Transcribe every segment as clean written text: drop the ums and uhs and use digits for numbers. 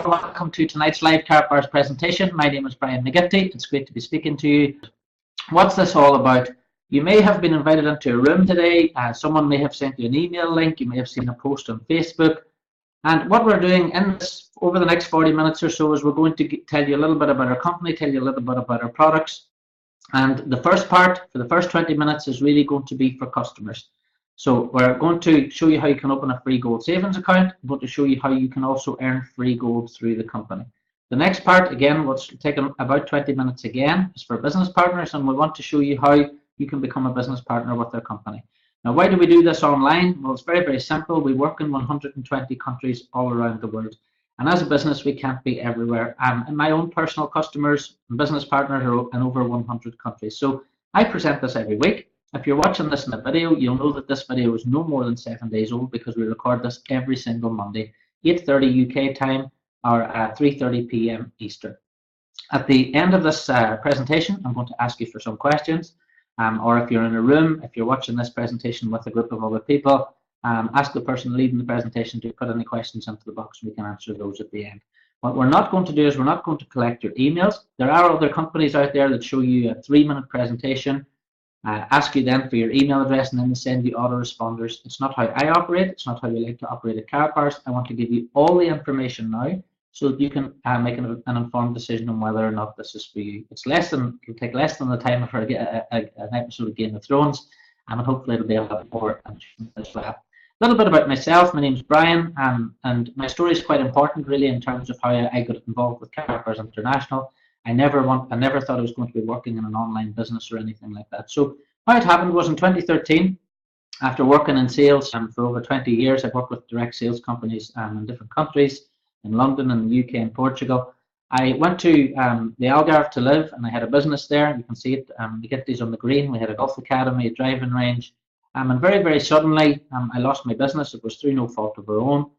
welcome to tonight's live Karatbars presentation. My name is Brian McGifty. It's great to be speaking to you. What's this all about? You may have been invited into a room today. Someone may have sent you an email link. You may have seen a post on Facebook. And what we're doing in this, over the next 40 minutes or so, is we're going to tell you a little bit about our company, tell you a little bit about our products. And the first part, for the first 20 minutes, is really going to be for customers. So we're going to show you how you can open a free gold savings account. I'm going to show you how you can also earn free gold through the company. The next part, again, what's taken about 20 minutes again, is for business partners, and we want to show you how you can become a business partner with their company. Now, why do we do this online? Well, it's very, very simple. We work in 120 countries all around the world. And as a business, we can't be everywhere. And my own personal customers and business partners are in over 100 countries. So I present this every week. If you're watching this in a video, you'll know that this video is no more than 7 days old because we record this every single Monday, 8:30 UK time or 3:30 p.m. Eastern. At the end of this presentation, I'm going to ask you for some questions. Or if you're in a room, if you're watching this presentation with a group of other people, ask the person leading the presentation to put any questions into the box and we can answer those at the end. What we're not going to do is we're not going to collect your emails. There are other companies out there that show you a 3-minute presentation, ask you then for your email address, and then they send you autoresponders. It's not how I operate. It's not how we like to operate at Karatbars. I want to give you all the information now so that you can make an informed decision on whether or not this is for you. It'll take less than the time for an episode of Game of Thrones, and hopefully it'll be a lot more as well. A little bit about myself. My name is Brian, and my story is quite important, really, in terms of how I got involved with Karatbars International. I never thought I was going to be working in an online business or anything like that. So how it happened was in 2013, after working in sales for over 20 years, I've worked with direct sales companies in different countries, in London and the UK and Portugal. I went to the Algarve to live, and I had a business there. You can see it, you get these on the green. We had a golf academy, a driving range. And very, very suddenly, I lost my business. It was through no fault of our own.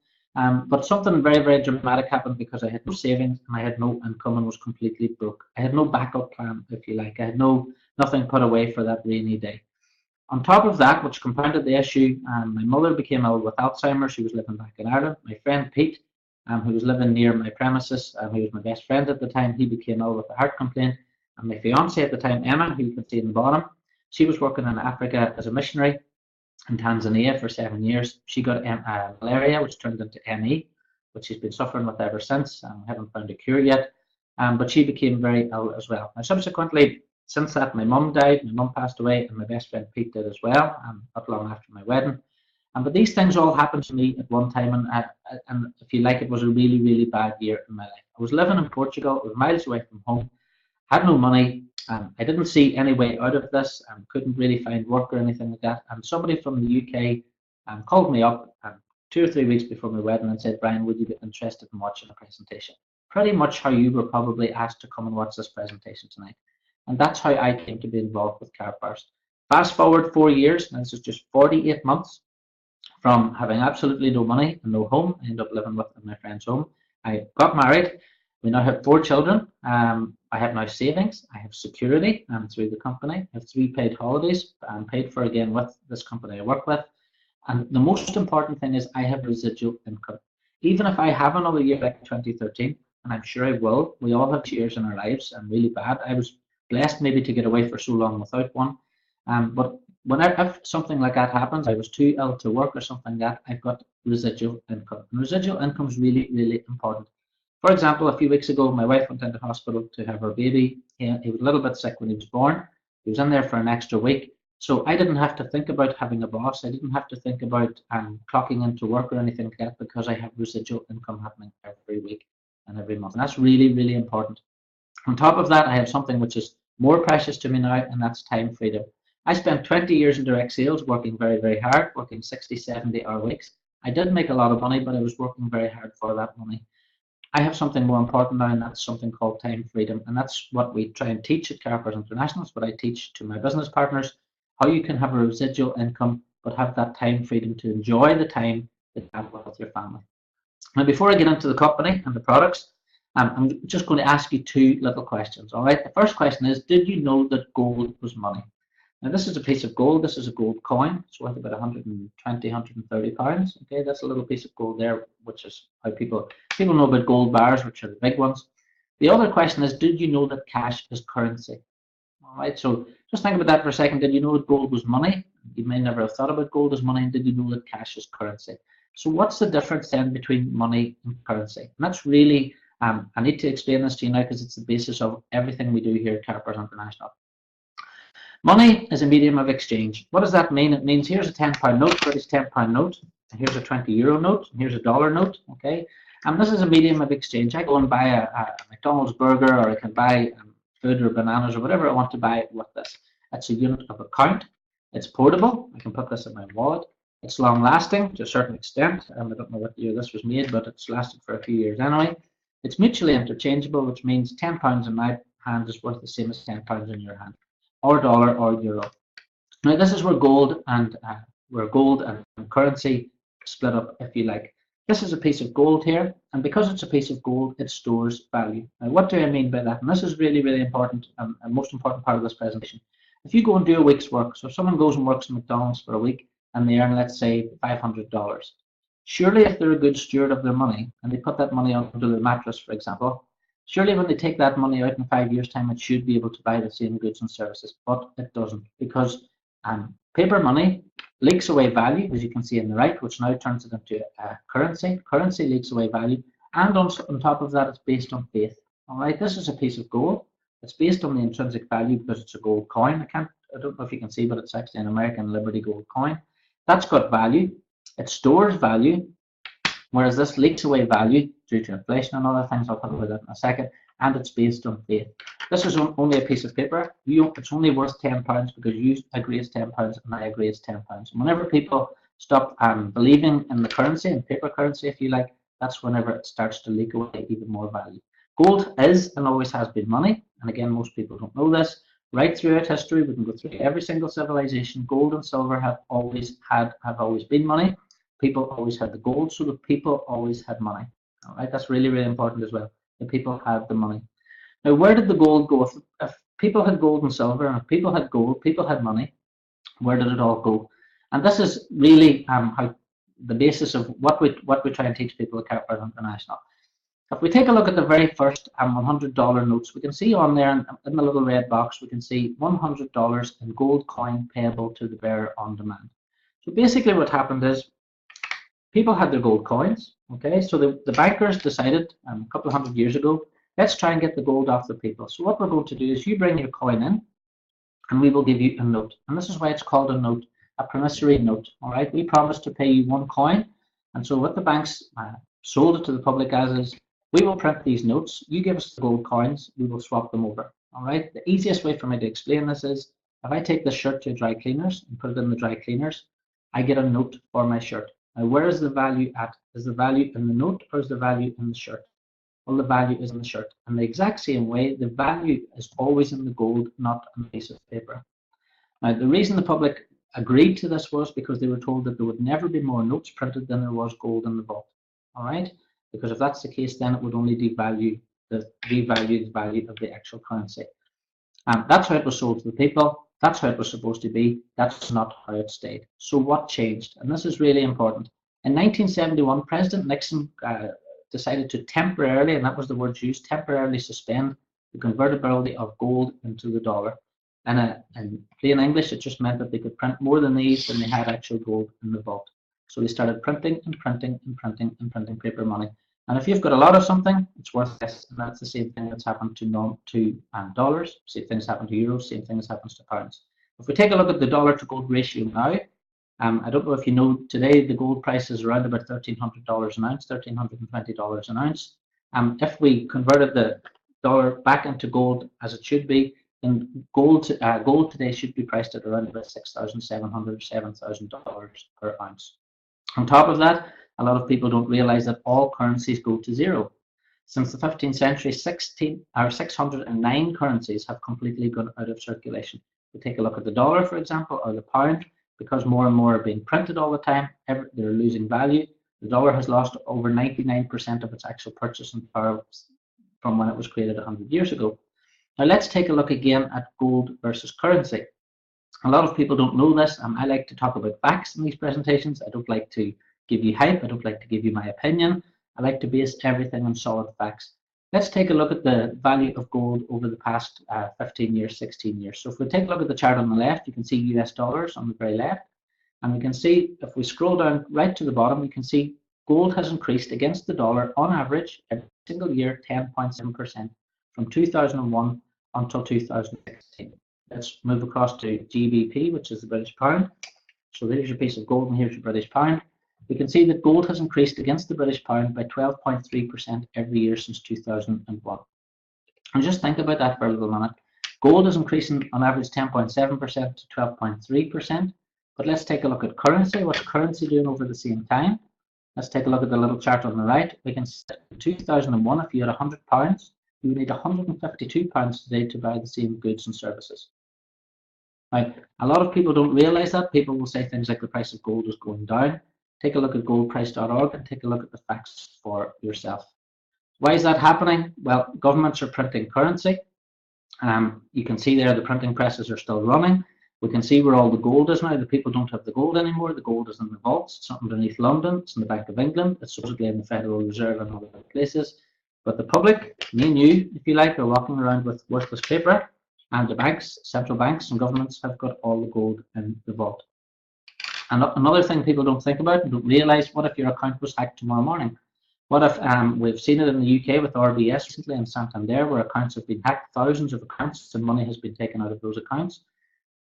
But something very, very dramatic happened because I had no savings and I had no income and was completely broke. I had no backup plan, if you like. I had nothing put away for that rainy day. On top of that, which compounded the issue, my mother became ill with Alzheimer's. She was living back in Ireland. My friend Pete, who was living near my premises, who was my best friend at the time, he became ill with a heart complaint. And my fiancée at the time, Emma, who you can see in the bottom, she was working in Africa as a missionary in Tanzania for 7 years. She got malaria, which turned into ME, which she's been suffering with ever since. We haven't found a cure yet, but she became very ill as well. Now, subsequently, since that, my mum died, my mum passed away, and my best friend Pete did as well, not long after my wedding. But these things all happened to me at one time, and if you like, it was a really, really bad year in my life. I was living in Portugal, I was miles away from home, had no money. I didn't see any way out of this, couldn't really find work or anything like that. And somebody from the UK called me up 2 or 3 weeks before my wedding and said, Brian, would you be interested in watching a presentation? Pretty much how you were probably asked to come and watch this presentation tonight. And that's how I came to be involved with Karatbars. Fast forward 4 years, and this is just 48 months from having absolutely no money and no home. I ended up living with my friend's home. I got married. We now have 4 children. I have now savings. I have security through the company. I have 3 paid holidays. I'm paid for again with this company I work with. And the most important thing is I have residual income. Even if I have another year like 2013, and I'm sure I will, we all have years in our lives and really bad. I was blessed maybe to get away for so long without one. But if something like that happens, I was too ill to work or something like that, I've got residual income. And residual income is really, really important. For example, a few weeks ago, my wife went into hospital to have her baby. He was a little bit sick when he was born. He was in there for an extra week. So I didn't have to think about having a boss. I didn't have to think about clocking into work or anything like that because I have residual income happening every week and every month. And that's really, really important. On top of that, I have something which is more precious to me now, and that's time freedom. I spent 20 years in direct sales working very, very hard, working 60, 70-hour weeks. I did make a lot of money, but I was working very hard for that money. I have something more important now, and that's something called time freedom. And that's what we try and teach at Karatbars International. It's what I teach to my business partners, how you can have a residual income, but have that time freedom to enjoy the time that you have with your family. Now, before I get into the company and the products, I'm just going to ask you 2 little questions, all right? The first question is, did you know that gold was money? Now this is a piece of gold. This is a gold coin. It's worth about 120, 130 pounds. Okay, that's a little piece of gold there, which is how people know about gold bars, which are the big ones. The other question is, did you know that cash is currency? All right, so just think about that for a second. Did you know that gold was money? You may never have thought about gold as money. And did you know that cash is currency? So what's the difference then between money and currency? And that's really, I need to explain this to you now because it's the basis of everything we do here at Karatbars International. Money is a medium of exchange. What does that mean? It means here's a £10 note, British £10 note, and here's a €20 note, and here's a dollar note, okay? And this is a medium of exchange. I go and buy a McDonald's burger, or I can buy food or bananas or whatever I want to buy with this. It's a unit of account. It's portable. I can put this in my wallet. It's long lasting to a certain extent. I don't know what year this was made, but it's lasted for a few years anyway. It's mutually interchangeable, which means £10 in my hand is worth the same as £10 in your hand, or dollar or euro. Now this is where gold and currency split up, if you like. This is a piece of gold here, and because it's a piece of gold, it stores value. Now, what do I mean by that? And this is really, really important, and most important part of this presentation. If you go and do a week's work, so if someone goes and works at McDonald's for a week and they earn, let's say, $500, surely if they're a good steward of their money and they put that money under their mattress, for example, surely when they take that money out in 5 years' time, it should be able to buy the same goods and services, but it doesn't, because paper money leaks away value, as you can see on the right, which now turns it into currency. Currency leaks away value, and on top of that, it's based on faith. All right, this is a piece of gold. It's based on the intrinsic value because it's a gold coin. I don't know if you can see, but it's actually an American Liberty gold coin. That's got value. It stores value, whereas this leaks away value due to inflation and other things. I'll talk about that in a second. And it's based on faith. This is only a piece of paper. It's only worth £10 because you agree it's £10 and I agree it's £10. And whenever people stop believing in the currency, in paper currency, if you like, that's whenever it starts to leak away even more value. Gold is and always has been money. And again, most people don't know this. Right throughout history, we can go through every single civilization. Gold and silver have always been money. People always had the gold, so the people always had money. All right, that's really, really important as well. The people had the money. Now, where did the gold go? If people had gold and silver, and if people had gold, people had money, where did it all go? And this is really how the basis of what we try and teach people at Karatbars International. If we take a look at the very first $100 notes, we can see on there in the little red box, we can see $100 in gold coin payable to the bearer on demand. So basically what happened is people had their gold coins, okay? So the bankers decided a couple of hundred years ago, let's try and get the gold off the people. So what we're going to do is you bring your coin in and we will give you a note. And this is why it's called a note, a promissory note, all right? We promise to pay you one coin. And so what the banks sold it to the public as is, we will print these notes, you give us the gold coins, we will swap them over, all right? The easiest way for me to explain this is, if I take this shirt to dry cleaners and put it in the dry cleaners, I get a note for my shirt. Now, where is the value at? Is the value in the note or is the value in the shirt? Well, the value is in the shirt. In the exact same way, the value is always in the gold, not on a piece of paper. Now, the reason the public agreed to this was because they were told that there would never be more notes printed than there was gold in the vault. All right? Because if that's the case, then it would only devalue the value of the actual currency. And that's how it was sold to the people. That's how it was supposed to be. That's not how it stayed. So what changed? And this is really important. In 1971, President Nixon decided to temporarily, and that was the word used, temporarily suspend the convertibility of gold into the dollar. And in plain English, it just meant that they could print more than these than they had actual gold in the vault. So they started printing and printing and printing and printing paper money. And if you've got a lot of something, it's worth less. And that's the same thing that's happened to dollars, same thing has happened to euros, same thing has happened to pounds. If we take a look at the dollar to gold ratio now, I don't know if you know, today the gold price is around about $1,300 an ounce, $1,320 an ounce. If we converted the dollar back into gold as it should be, then gold today should be priced at around about $6,700, $7,000 per ounce. On top of that, a lot of people don't realize that all currencies go to zero. Since the 15th century, 609 currencies have completely gone out of circulation. We take a look at the dollar, for example, or the pound, because more and more are being printed all the time, they're losing value. The dollar has lost over 99% of its actual purchasing power from when it was created 100 years ago. Now let's take a look again at gold versus currency. A lot of people don't know this. I like to talk about facts in these presentations. I don't like to give you hype. I don't like to give you my opinion. I like to base everything on solid facts. Let's take a look at the value of gold over the past 15 years, 16 years. So if we take a look at the chart on the left, you can see US dollars on the very left. And we can see, if we scroll down right to the bottom, we can see gold has increased against the dollar on average every single year 10.7% from 2001 until 2016. Let's move across to GBP, which is the British pound. So there's your piece of gold and here's your British pound. We can see that gold has increased against the British pound by 12.3% every year since 2001. And just think about that for a little minute. Gold is increasing on average 10.7% to 12.3%. But let's take a look at currency. What's currency doing over the same time? Let's take a look at the little chart on the right. We can see in 2001, if you had £100, you would need £152 today to buy the same goods and services. Now, a lot of people don't realize that. People will say things like the price of gold is going down. Take a look at goldprice.org and take a look at the facts for yourself. Why is that happening? Well, governments are printing currency. You can see there the printing presses are still running. We can see where all the gold is now. The people don't have the gold anymore. The gold is in the vaults. It's underneath London. It's in the Bank of England. It's supposedly in the Federal Reserve and other places. But the public, me and you, if you like, are walking around with worthless paper. And the banks, central banks and governments have got all the gold in the vault. And another thing people don't think about and don't realise, what if your account was hacked tomorrow morning? What if we've seen it in the UK with RBS recently and Santander, where accounts have been hacked, thousands of accounts, and money has been taken out of those accounts.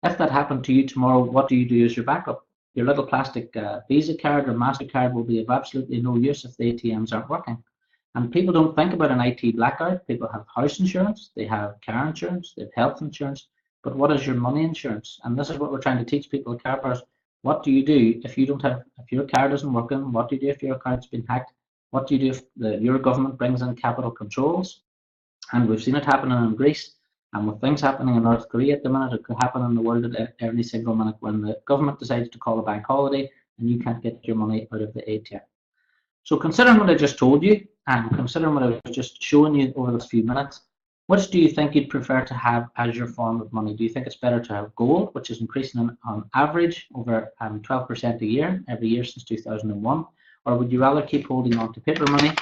If that happened to you tomorrow, what do you do as your backup? Your little plastic Visa card or MasterCard will be of absolutely no use if the ATMs aren't working. And people don't think about an IT blackout. People have house insurance, they have car insurance, they have health insurance, but what is your money insurance? And this is what we're trying to teach people at Karatbars. What do you do if you don't have, if your card isn't working? What do you do if your account's been hacked? What do you do if your government brings in capital controls? And we've seen it happening in Greece, and with things happening in North Korea at the minute, it could happen in the world at every single minute when the government decides to call a bank holiday and you can't get your money out of the ATM. So considering what I just told you, and considering what I was just showing you over the few minutes, which do you think you'd prefer to have as your form of money? Do you think it's better to have gold, which is increasing on average over 12% a year, every year since 2001, or would you rather keep holding on to paper money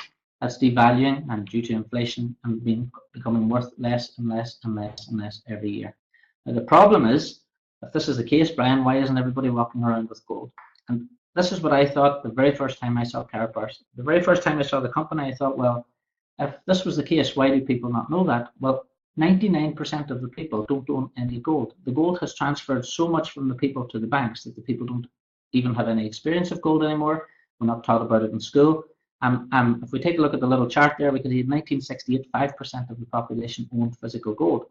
that's devaluing and due to inflation and becoming worth less and less and less and less every year? Now the problem is, if this is the case, Brian, why isn't everybody walking around with gold? And this is what I thought the very first time I saw Karatbars. The very first time I saw the company, I thought, well, if this was the case, why do people not know that? Well, 99% of the people don't own any gold. The gold has transferred so much from the people to the banks that the people don't even have any experience of gold anymore. We're not taught about it in school. If we take a look at the little chart there, we can see in 1968, 5% of the population owned physical gold.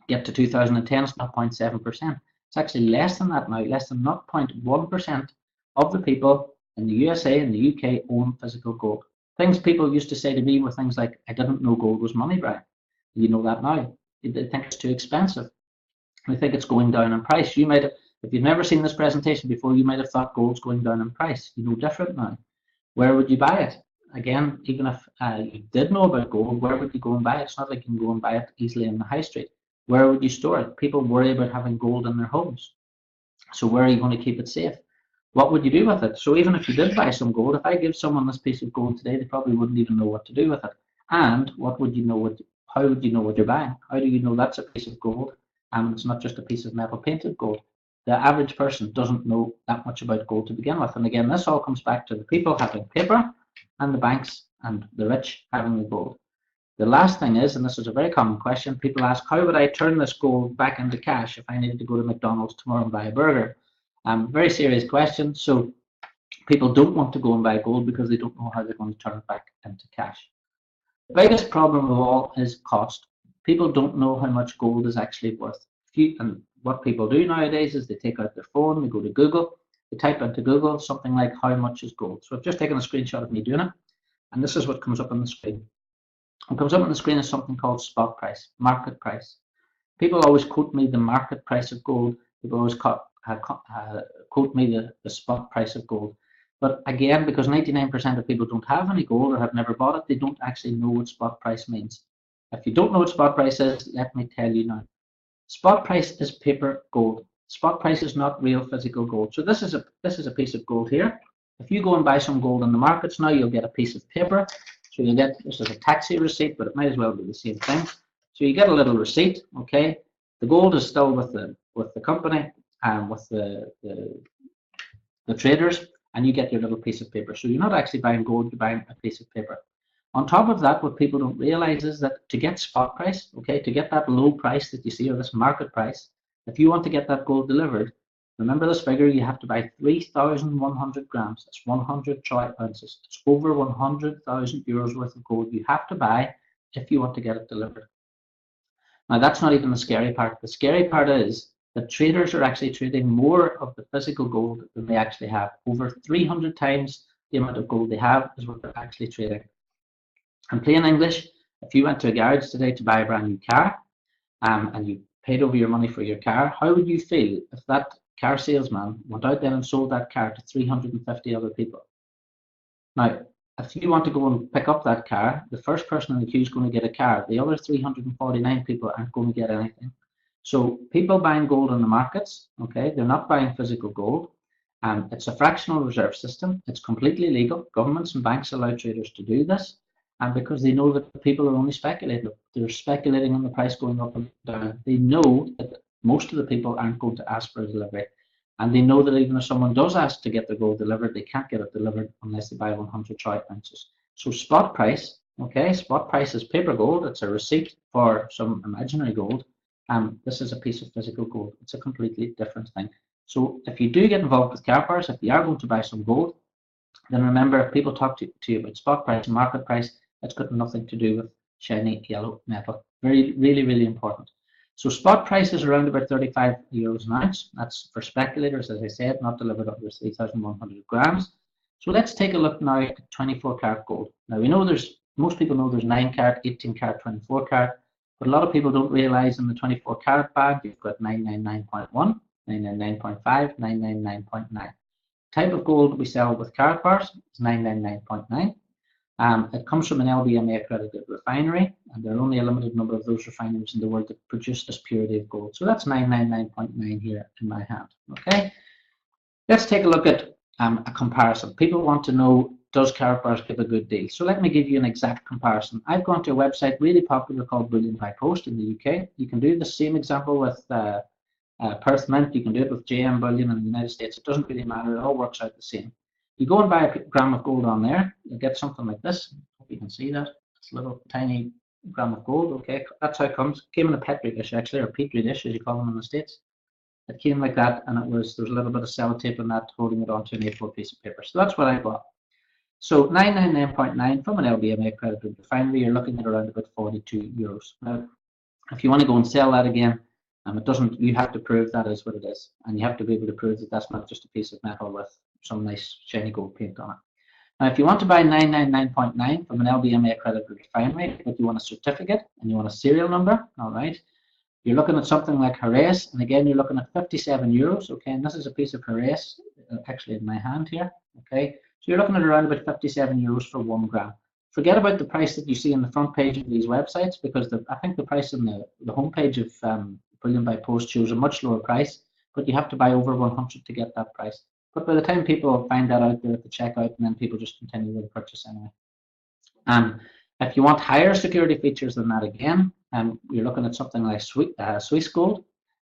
Get to 2010, it's 0.7%. It's actually less than that now, less than 0.1% of the people in the USA and the UK own physical gold. Things people used to say to me were things like, I didn't know gold was money, Brian. You know that now. They think it's too expensive. They think it's going down in price. You might have, if you've never seen this presentation before, you might have thought gold's going down in price. You know different now. Where would you buy it? Again, even if you did know about gold, where would you go and buy it? It's not like you can go and buy it easily in the high street. Where would you store it? People worry about having gold in their homes. So where are you going to keep it safe? What would you do with it? So even if you did buy some gold, if I give someone this piece of gold today, they probably wouldn't even know what to do with it. And what would you know? How would you know what you're buying? How do you know that's a piece of gold and it's not just a piece of metal painted gold? The average person doesn't know that much about gold to begin with. And again, this all comes back to the people having paper and the banks and the rich having the gold. The last thing is, and this is a very common question, people ask, how would I turn this gold back into cash if I needed to go to McDonald's tomorrow and buy a burger? Very serious question. So people don't want to go and buy gold because they don't know how they're going to turn it back into cash. The biggest problem of all is cost. People don't know how much gold is actually worth. And what people do nowadays is they take out their phone, they go to Google, they type into Google something like how much is gold. So I've just taken a screenshot of me doing it, and this is what comes up on the screen. What comes up on the screen is something called spot price, market price. People always quote me the market price of gold. People always quote me the spot price of gold. But again, because 99% of people don't have any gold or have never bought it, they don't actually know what spot price means. If you don't know what spot price is, let me tell you now. Spot price is paper gold. Spot price is not real physical gold. So this is a piece of gold here. If you go and buy some gold in the markets now, you'll get a piece of paper. So you get, this is a taxi receipt, but it might as well be the same thing. So you get a little receipt, okay? The gold is still with the company and with the traders, and you get your little piece of paper. So you're not actually buying gold, you're buying a piece of paper. On top of that, what people don't realize is that to get spot price, okay, to get that low price that you see, or this market price, if you want to get that gold delivered, remember this figure, you have to buy 3,100 grams. That's 100 troy ounces. It's over 100,000 euros worth of gold you have to buy if you want to get it delivered. Now, that's not even the scary part. The scary part is that traders are actually trading more of the physical gold than they actually have. Over 300 times the amount of gold they have is what they're actually trading. In plain English, if you went to a garage today to buy a brand new car, and you paid over your money for your car, how would you feel if that car salesman went out there and sold that car to 350 other people? Now, if you want to go and pick up that car, the first person in the queue is going to get a car. The other 349 people aren't going to get anything. So people buying gold in the markets, okay, they're not buying physical gold. It's a fractional reserve system. It's completely legal. Governments and banks allow traders to do this. And because they know that people are only speculating. They're speculating on the price going up and down. They know that most of the people aren't going to ask for a delivery. And they know that even if someone does ask to get their gold delivered, they can't get it delivered unless they buy 100 troy ounces. So spot price, okay, spot price is paper gold. It's a receipt for some imaginary gold. This is a piece of physical gold. It's a completely different thing. So if you do get involved with Karatbars, if you are going to buy some gold, then remember, if people talk to you about spot price and market price, it's got nothing to do with shiny yellow metal. Really important. So spot price is around about 35 euros an ounce. That's for speculators, as I said, not delivered under 3,100 grams. So let's take a look now at 24 karat gold. Now we know most people know there's 9 karat, 18 karat, 24 karat, but a lot of people don't realize in the 24 karat bag, you've got 999.1, 999.5, 999.9. Type of gold we sell with Karatbars is 999.9. It comes from an LBMA accredited refinery, and there are only a limited number of those refineries in the world that produce this purity of gold. So that's 999.9 here in my hand. Okay, let's take a look at a comparison. People want to know, does Karatbars give a good deal? So let me give you an exact comparison. I've gone to a website really popular called Bullion by Post in the UK. You can do the same example with Perth Mint. You can do it with JM Bullion in the United States. It doesn't really matter. It all works out the same. You go and buy a gram of gold on there, you'll get something like this. Hope you can see that. It's a little tiny gram of gold. Okay, that's how it comes. It came in a petri dish, actually, or petri dish, as you call them in the States. It came like that, and there was a little bit of sellotape in that holding it onto an A4 piece of paper. So that's what I bought. So 999.9 from an LBMA accredited refinery, you're looking at around about 42 euros. Now, if you want to go and sell that again, it doesn't. You have to prove that is what it is, and you have to be able to prove that that's not just a piece of metal with some nice shiny gold paint on it. Now, if you want to buy 999.9 from an LBMA accredited refinery, but you want a certificate and you want a serial number, all right, you're looking at something like Jerez, and again, you're looking at 57 euros. Okay, and this is a piece of Jerez, actually in my hand here. Okay, so you're looking at around about 57 euros for 1 gram. Forget about the price that you see on the front page of these websites, because I think the price on the homepage of Bullion by Post shows a much lower price, but you have to buy over 100 to get that price. But by the time people find that out, they're at the checkout, and then people just continue with the purchase anyway. If you want higher security features than that again, you're looking at something like Cooksgold,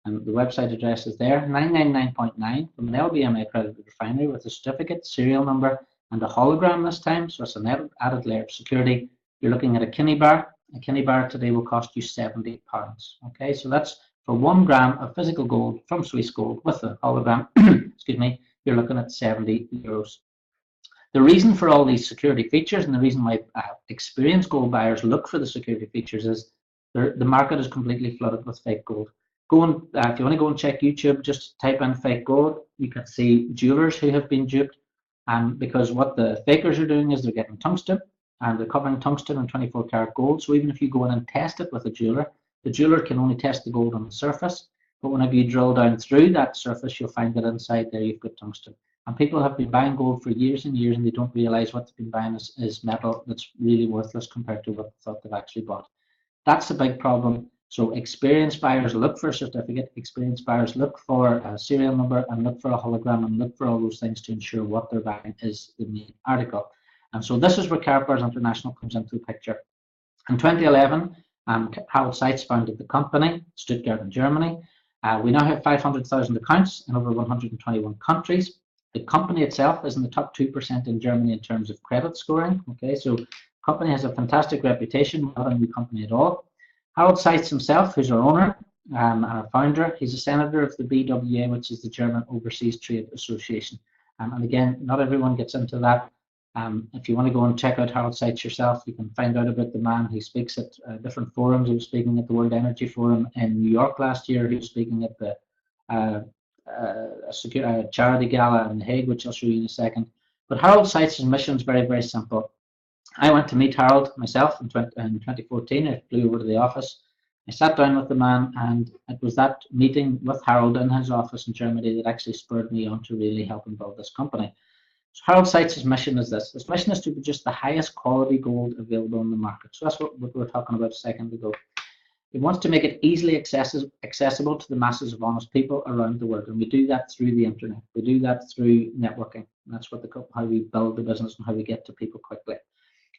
and the website address is there, 999.9 from an LBMA accredited refinery with a certificate, serial number, and a hologram this time, so it's an added layer of security. You're looking at a kidney bar. A kidney bar today will cost you £70. Okay, so that's for 1 gram of physical gold from Cooksgold with a hologram. Excuse me. You're looking at 70 euros. The reason for all these security features, and the reason why experienced gold buyers look for the security features, is the market is completely flooded with fake gold. If you want to go and check YouTube, just type in fake gold. You can see jewelers who have been duped, because what the fakers are doing is they're getting tungsten, and they're covering tungsten in 24 karat gold. So even if you go in and test it with a jeweler, the jeweler can only test the gold on the surface. But whenever you drill down through that surface, you'll find that inside there you've got tungsten. And people have been buying gold for years and years, and they don't realize what they've been buying is metal that's really worthless compared to what they thought they've actually bought. That's a big problem. So experienced buyers look for a certificate, experienced buyers look for a serial number and look for a hologram and look for all those things to ensure what they're buying is the main article. And so this is where Karatbars International comes into the picture. In 2011, Harold Seitz founded the company, Stuttgart in Germany. We now have 500,000 accounts in over 121 countries. The company itself is in the top 2% in Germany in terms of credit scoring. Okay, so the company has a fantastic reputation, not a new company at all. Harold Seitz himself, who's our owner and our founder, he's a senator of the BWA, which is the German Overseas Trade Association. And again, not everyone gets into that. If you want to go and check out Harold Seitz yourself, you can find out about the man. He speaks at different forums. He was speaking at the World Energy Forum in New York last year. He was speaking at the charity gala in The Hague, which I'll show you in a second. But Harold Seitz's mission is very, very simple. I went to meet Harold myself in 2014. I flew over to the office. I sat down with the man, and it was that meeting with Harold in his office in Germany that actually spurred me on to really help him build this company. So Harold Seitz's mission is this. His mission is to produce the highest quality gold available in the market. So that's what we were talking about a second ago. He wants to make it easily accessible to the masses of honest people around the world, and we do that through the internet. We do that through networking. And that's how we build the business and how we get to people quickly.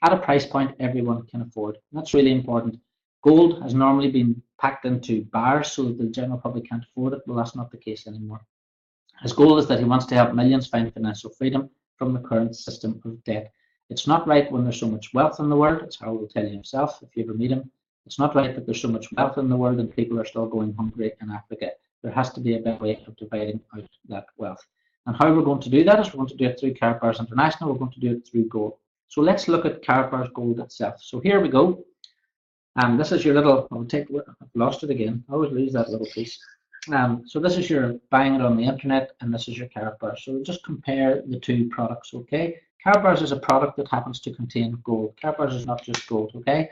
At a price point everyone can afford. And that's really important. Gold has normally been packed into bars so that the general public can't afford it. Well, that's not the case anymore. His goal is that he wants to help millions find financial freedom from the current system of debt. It's not right when there's so much wealth in the world, as Harold will tell you himself if you ever meet him. It's not right that there's so much wealth in the world and people are still going hungry in Africa. There has to be a better way of dividing out that wealth. And how we're going to do that is we're going to do it through Karatbars International. We're going to do it through gold. So let's look at Karatbars Gold itself. So here we go. This is your little, I've lost it again. I always lose that little piece. So this is your buying it on the internet, and this is your Karatbars. So just compare the two products, okay? Karatbars is a product that happens to contain gold. Karatbars is not just gold, okay?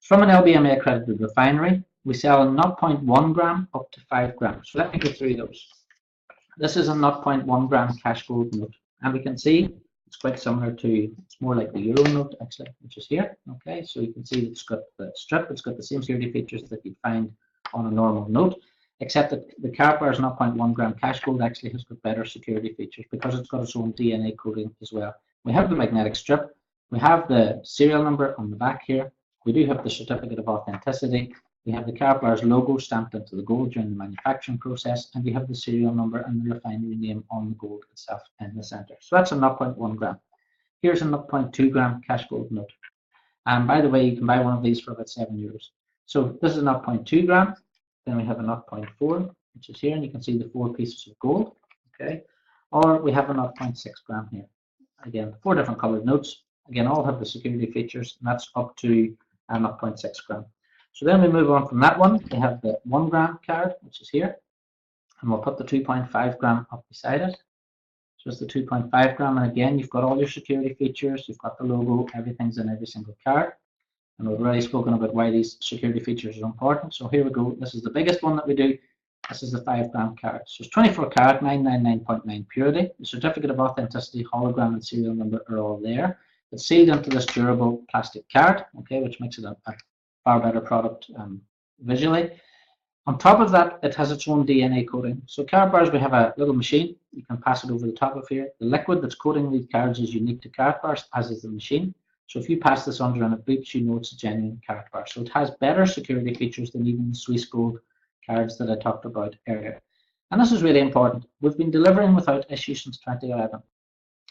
From an LBMA accredited refinery, we sell 0.1 gram up to 5 grams. So let me go through those. This is a 0.1 gram cash gold note, and we can see it's quite similar to, it's more like the euro note actually, which is here, okay? So you can see it's got the strip, it's got the same security features that you'd find on a normal note, except that the Karatbars 0.1 gram cash gold actually has got better security features because it's got its own DNA coding as well. We have the magnetic strip, we have the serial number on the back here, we do have the certificate of authenticity, we have the Karatbars logo stamped into the gold during the manufacturing process, and we have the serial number and the refinery name on the gold itself in the center. So that's a 0.1 gram. Here's a 0.2 gram cash gold note. And by the way, you can buy one of these for about €7. So this is 0.2 gram. Then we have a 0.4, which is here, and you can see the 4 pieces of gold, okay? Or we have a 0.6 gram here. Again, 4 different colored notes. Again, all have the security features, and that's up to 0.6 gram. So then we move on from that one. We have the 1 gram card, which is here, and we'll put the 2.5 gram up beside it. So it's the 2.5 gram, and again, you've got all your security features, you've got the logo, everything's in every single card. And we've already spoken about why these security features are important. So here we go. This is the biggest one that we do. This is the 5 gram card. So it's 24 karat, 999.9 purity. The certificate of authenticity, hologram, and serial number are all there. It's sealed into this durable plastic card, okay, which makes it a far better product visually. On top of that, it has its own DNA coding. So Karatbars, we have a little machine. You can pass it over the top of here. The liquid that's coating these cards is unique to Karatbars, as is the machine. So if you pass this under and it beeps, you know it's a genuine Karatbar. So it has better security features than even the Swiss gold cards that I talked about earlier. And this is really important. We've been delivering without issue since 2011.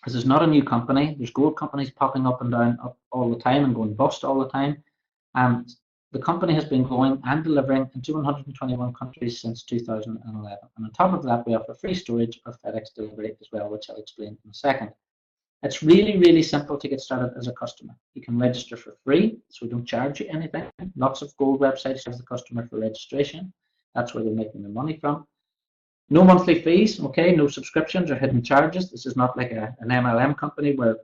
This is not a new company. There's gold companies popping up and down all the time and going bust all the time. The company has been going and delivering in 221 countries since 2011. And on top of that, we offer free storage or FedEx delivery as well, which I'll explain in a second. It's really, really simple to get started as a customer. You can register for free, so we don't charge you anything. Lots of gold websites have the customer for registration. That's where they're making their money from. No monthly fees, okay, no subscriptions or hidden charges. This is not like an MLM company where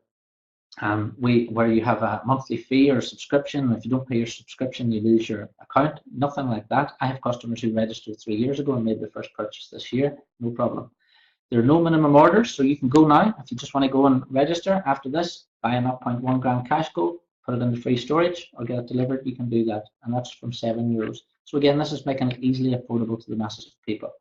you have a monthly fee or a subscription. If you don't pay your subscription, you lose your account. Nothing like that. I have customers who registered 3 years ago and made their first purchase this year. No problem. There are no minimum orders, so you can go now. If you just want to go and register after this, buy a 0.1 gram cash gold, put it into free storage, or get it delivered, you can do that. And that's from €7. So again, this is making it easily affordable to the masses of people.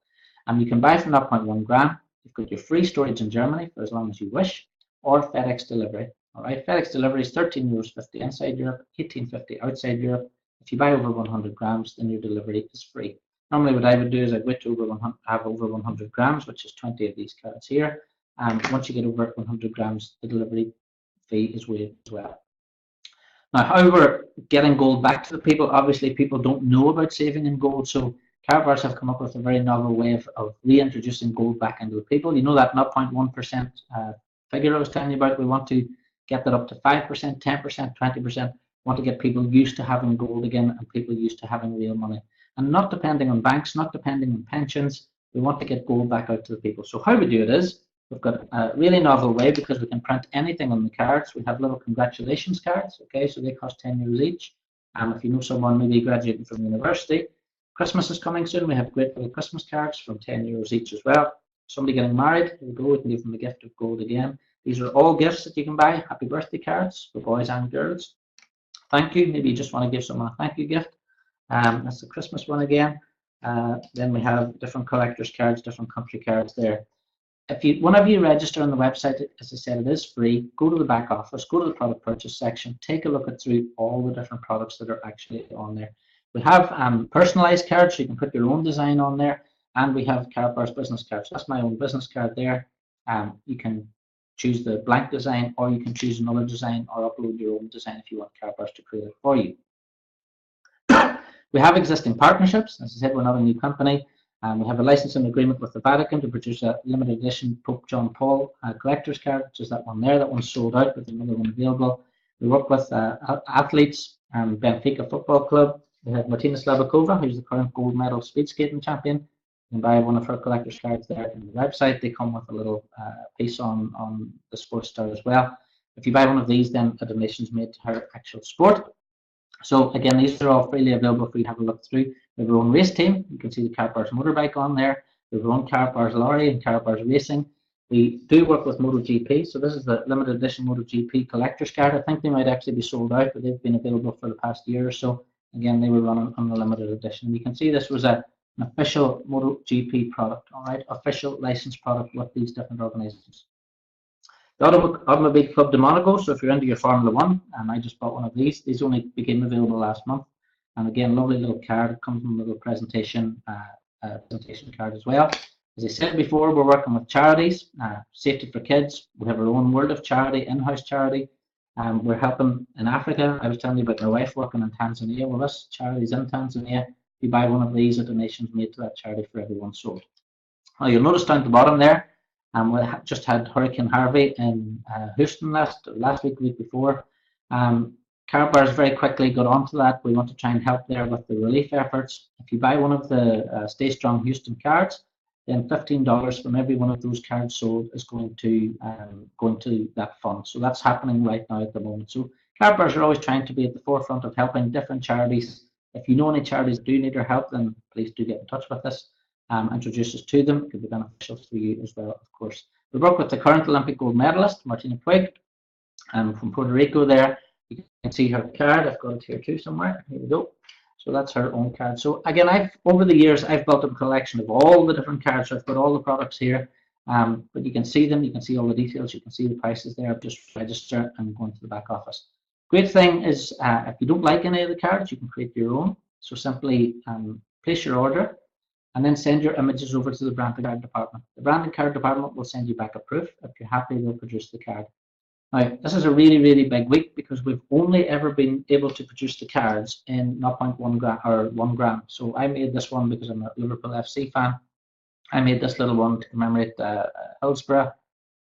And you can buy from 0.1 gram. You've got your free storage in Germany for as long as you wish, or FedEx delivery. All right, FedEx delivery is €13.50 inside Europe, €18.50 outside Europe. If you buy over 100 grams, then your delivery is free. Normally, what I would do is I'd wait to have over 100 grams, which is 20 of these cards here. And once you get over 100 grams, the delivery fee is waived as well. Now, how we're getting gold back to the people, obviously people don't know about saving in gold, so Karatbars have come up with a very novel way of reintroducing gold back into the people. You know that 0.1% figure I was telling you about, we want to get that up to 5%, 10%, 20%. We want to get people used to having gold again and people used to having real money. And not depending on banks, not depending on pensions, we want to get gold back out to the people. So how we do it is, we've got a really novel way because we can print anything on the cards. We have little congratulations cards, okay, so they cost €10 each. If you know someone maybe graduating from university, Christmas is coming soon. We have great little Christmas cards from €10 each as well. Somebody getting married, here we go, we can give them the gift of gold again. These are all gifts that you can buy, happy birthday cards for boys and girls. Thank you, maybe you just want to give someone a thank you gift. That's the Christmas one again. Then we have different collector's cards, different country cards there. Whenever you register on the website, as I said, it is free. Go to the back office, go to the product purchase section, take a look through all the different products that are actually on there. We have personalized cards, so you can put your own design on there, and we have Karatbars business cards. That's my own business card there. You can choose the blank design, or you can choose another design, or upload your own design if you want Karatbars to create it for you. We have existing partnerships. As I said, we're not a new company. We have a licensing agreement with the Vatican to produce a limited edition Pope John Paul collector's card, which is that one there. That one's sold out, with another one available. We work with athletes, Benfica Football Club. We have Martina Slavakova, who's the current gold medal speed skating champion. You can buy one of her collector's cards there on the website. They come with a little piece on the sports star as well. If you buy one of these, then a donation is made to her actual sport. So again, these are all freely available for you to have a look through. We have our own race team. You can see the Karatbars motorbike on there. We have our own Karatbars lorry and Karatbars racing. We do work with MotoGP. So this is the limited edition MotoGP collector's card. I think they might actually be sold out, but they've been available for the past year or so. Again, they were running on the limited edition. You can see this was an official MotoGP product, all right, official licensed product with these different organizations. The Automobile Club de Monaco, so if you're into your Formula One, I just bought one of these. These only became available last month. And again, lovely little card. It comes with a little presentation card as well. As I said before, we're working with charities, Safety for Kids. We have our own World of Charity, in-house charity. We're helping in Africa. I was telling you about my wife working in Tanzania. Well, this charity's in Tanzania. If you buy one of these, a donation is made to that charity for every one sold. Now, you'll notice down at the bottom there, we just had Hurricane Harvey in Houston last week, the week before. Karatbars very quickly got onto that. We want to try and help there with the relief efforts. If you buy one of the Stay Strong Houston cards, then $15 from every one of those cards sold is going to that fund. So that's happening right now at the moment. So Karatbars are always trying to be at the forefront of helping different charities. If you know any charities that do need our help, then please do get in touch with us. Introduce us to them. It could be beneficial for you as well, of course. We work with the current Olympic gold medalist, Martina Puig, from Puerto Rico there. You can see her card. I've got it here too somewhere. Here we go. So that's her own card. So again, over the years, I've built a collection of all the different cards. So I've got all the products here, but you can see them. You can see all the details. You can see the prices there. Just register and go into the back office. Great thing is, if you don't like any of the cards, you can create your own. So simply place your order, and then send your images over to the branding card department. The branding card department will send you back a proof. If you're happy, they'll produce the card. Now, this is a really, really big week because we've only ever been able to produce the cards in 0.1 gram or 1 gram. So I made this one because I'm a Liverpool FC fan. I made this little one to commemorate Hillsborough.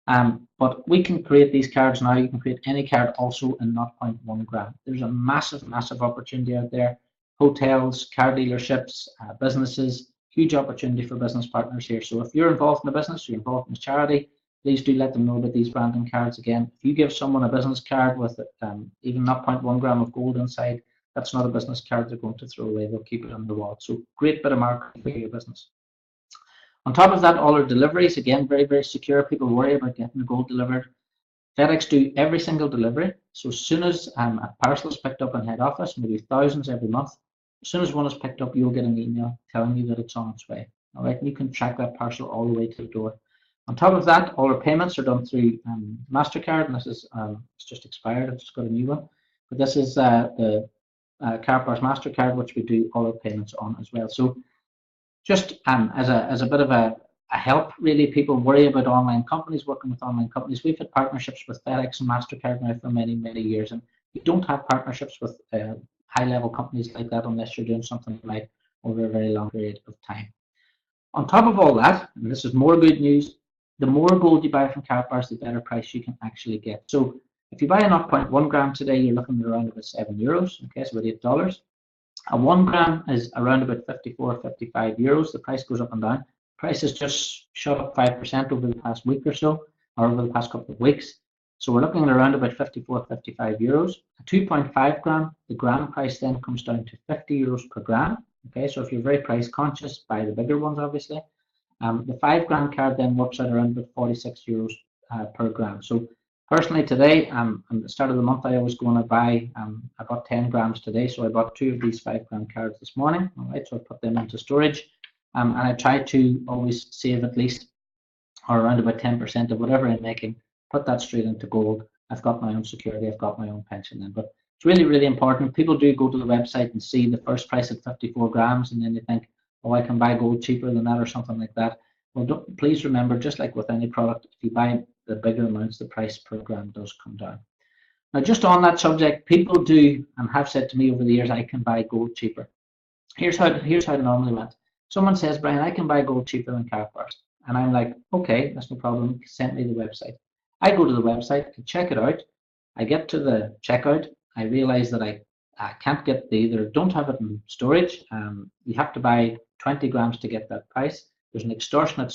But we can create these cards now. You can create any card also in 0.1 gram. There's a massive, massive opportunity out there. Hotels, car dealerships, businesses. Huge opportunity for business partners here. So if you're involved in a business, you're involved in a charity, please do let them know about these branding cards. Again, if you give someone a business card with even 0.1 gram of gold inside, that's not a business card they're going to throw away. They'll keep it on their wallet. So great bit of marketing for your business. On top of that, all our deliveries, again, very, very secure. People worry about getting the gold delivered. FedEx do every single delivery. So as soon as a parcel is picked up in head office, maybe thousands every month, As soon as one is picked up, you'll get an email telling you that it's on its way. All right, and you can track that parcel all the way to the door. On top of that, all our payments are done through Mastercard, and this is it's just expired. I've just got a new one, but this is the Karatbars Mastercard, which we do all our payments on as well. So just as a bit of a help, really, people worry about online companies, working with online companies. We've had partnerships with Fedex and Mastercard now for many, many years, and you don't have partnerships with high-level companies like that unless you're doing something right over a very long period of time. On top of all that, and this is more good news, the more gold you buy from Karatbars, the better price you can actually get. So if you buy a 0.1 gram today, you're looking at around about €7, okay, so about $8. A 1 gram is around about 54, 55 euros. The price goes up and down. Price has just shot up 5% over the past week or so, or over the past couple of weeks. So we're looking at around about 54, 55 euros. A 2.5 gram, the gram price then comes down to 50 euros per gram. Okay, so if you're very price conscious, buy the bigger ones, obviously. The 5 gram card then works out around about 46 euros per gram. So personally today, at the start of the month, I always go and I bought 10 grams today, so I bought 2 of these 5 gram cards this morning. All right, so I put them into storage, and I try to always save at least, or around about 10% of whatever I'm making, put that straight into gold. I've got my own security, I've got my own pension then. But it's really, really important. People do go to the website and see the first price at 54 grams, and then they think, oh, I can buy gold cheaper than that or something like that. Well, please remember, just like with any product, if you buy the bigger amounts, the price per gram does come down. Now, just on that subject, people do and have said to me over the years, I can buy gold cheaper. Here's how it normally went. Someone says, Brian, I can buy gold cheaper than Karatbars. And I'm like, okay, that's no problem. Send me the website. I go to the website, I check it out. I get to the checkout. I realize that I can't get don't have it in storage. You have to buy 20 grams to get that price. There's an extortionate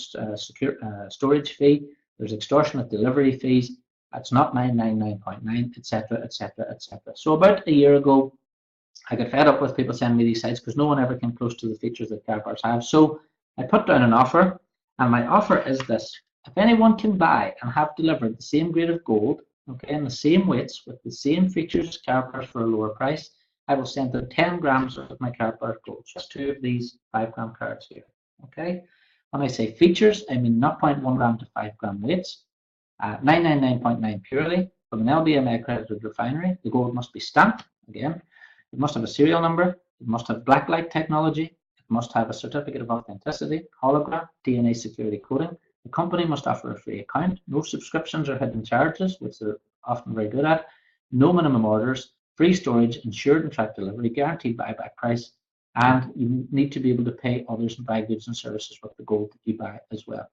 storage fee. There's extortionate delivery fees. It's not 999.9, etc., etc., etc. So about a year ago, I got fed up with people sending me these sites because no one ever came close to the features that Karatbars have. So I put down an offer, and my offer is this. If anyone can buy and have delivered the same grade of gold, okay, and the same weights with the same features as Karatbars for a lower price, I will send them 10 grams of my Karatbars gold, just 2 of these 5 gram cards here, okay? When I say features, I mean 0.1 gram to 5 gram weights, 999.9 purely, from an LBMA accredited refinery. The gold must be stamped, again. It must have a serial number. It must have blacklight technology. It must have a certificate of authenticity, hologram, DNA security coding. The company must offer a free account. No subscriptions or hidden charges, which they're often very good at. No minimum orders, free storage, insured and tracked delivery, guaranteed buyback price, and you need to be able to pay others and buy goods and services with the gold that you buy as well.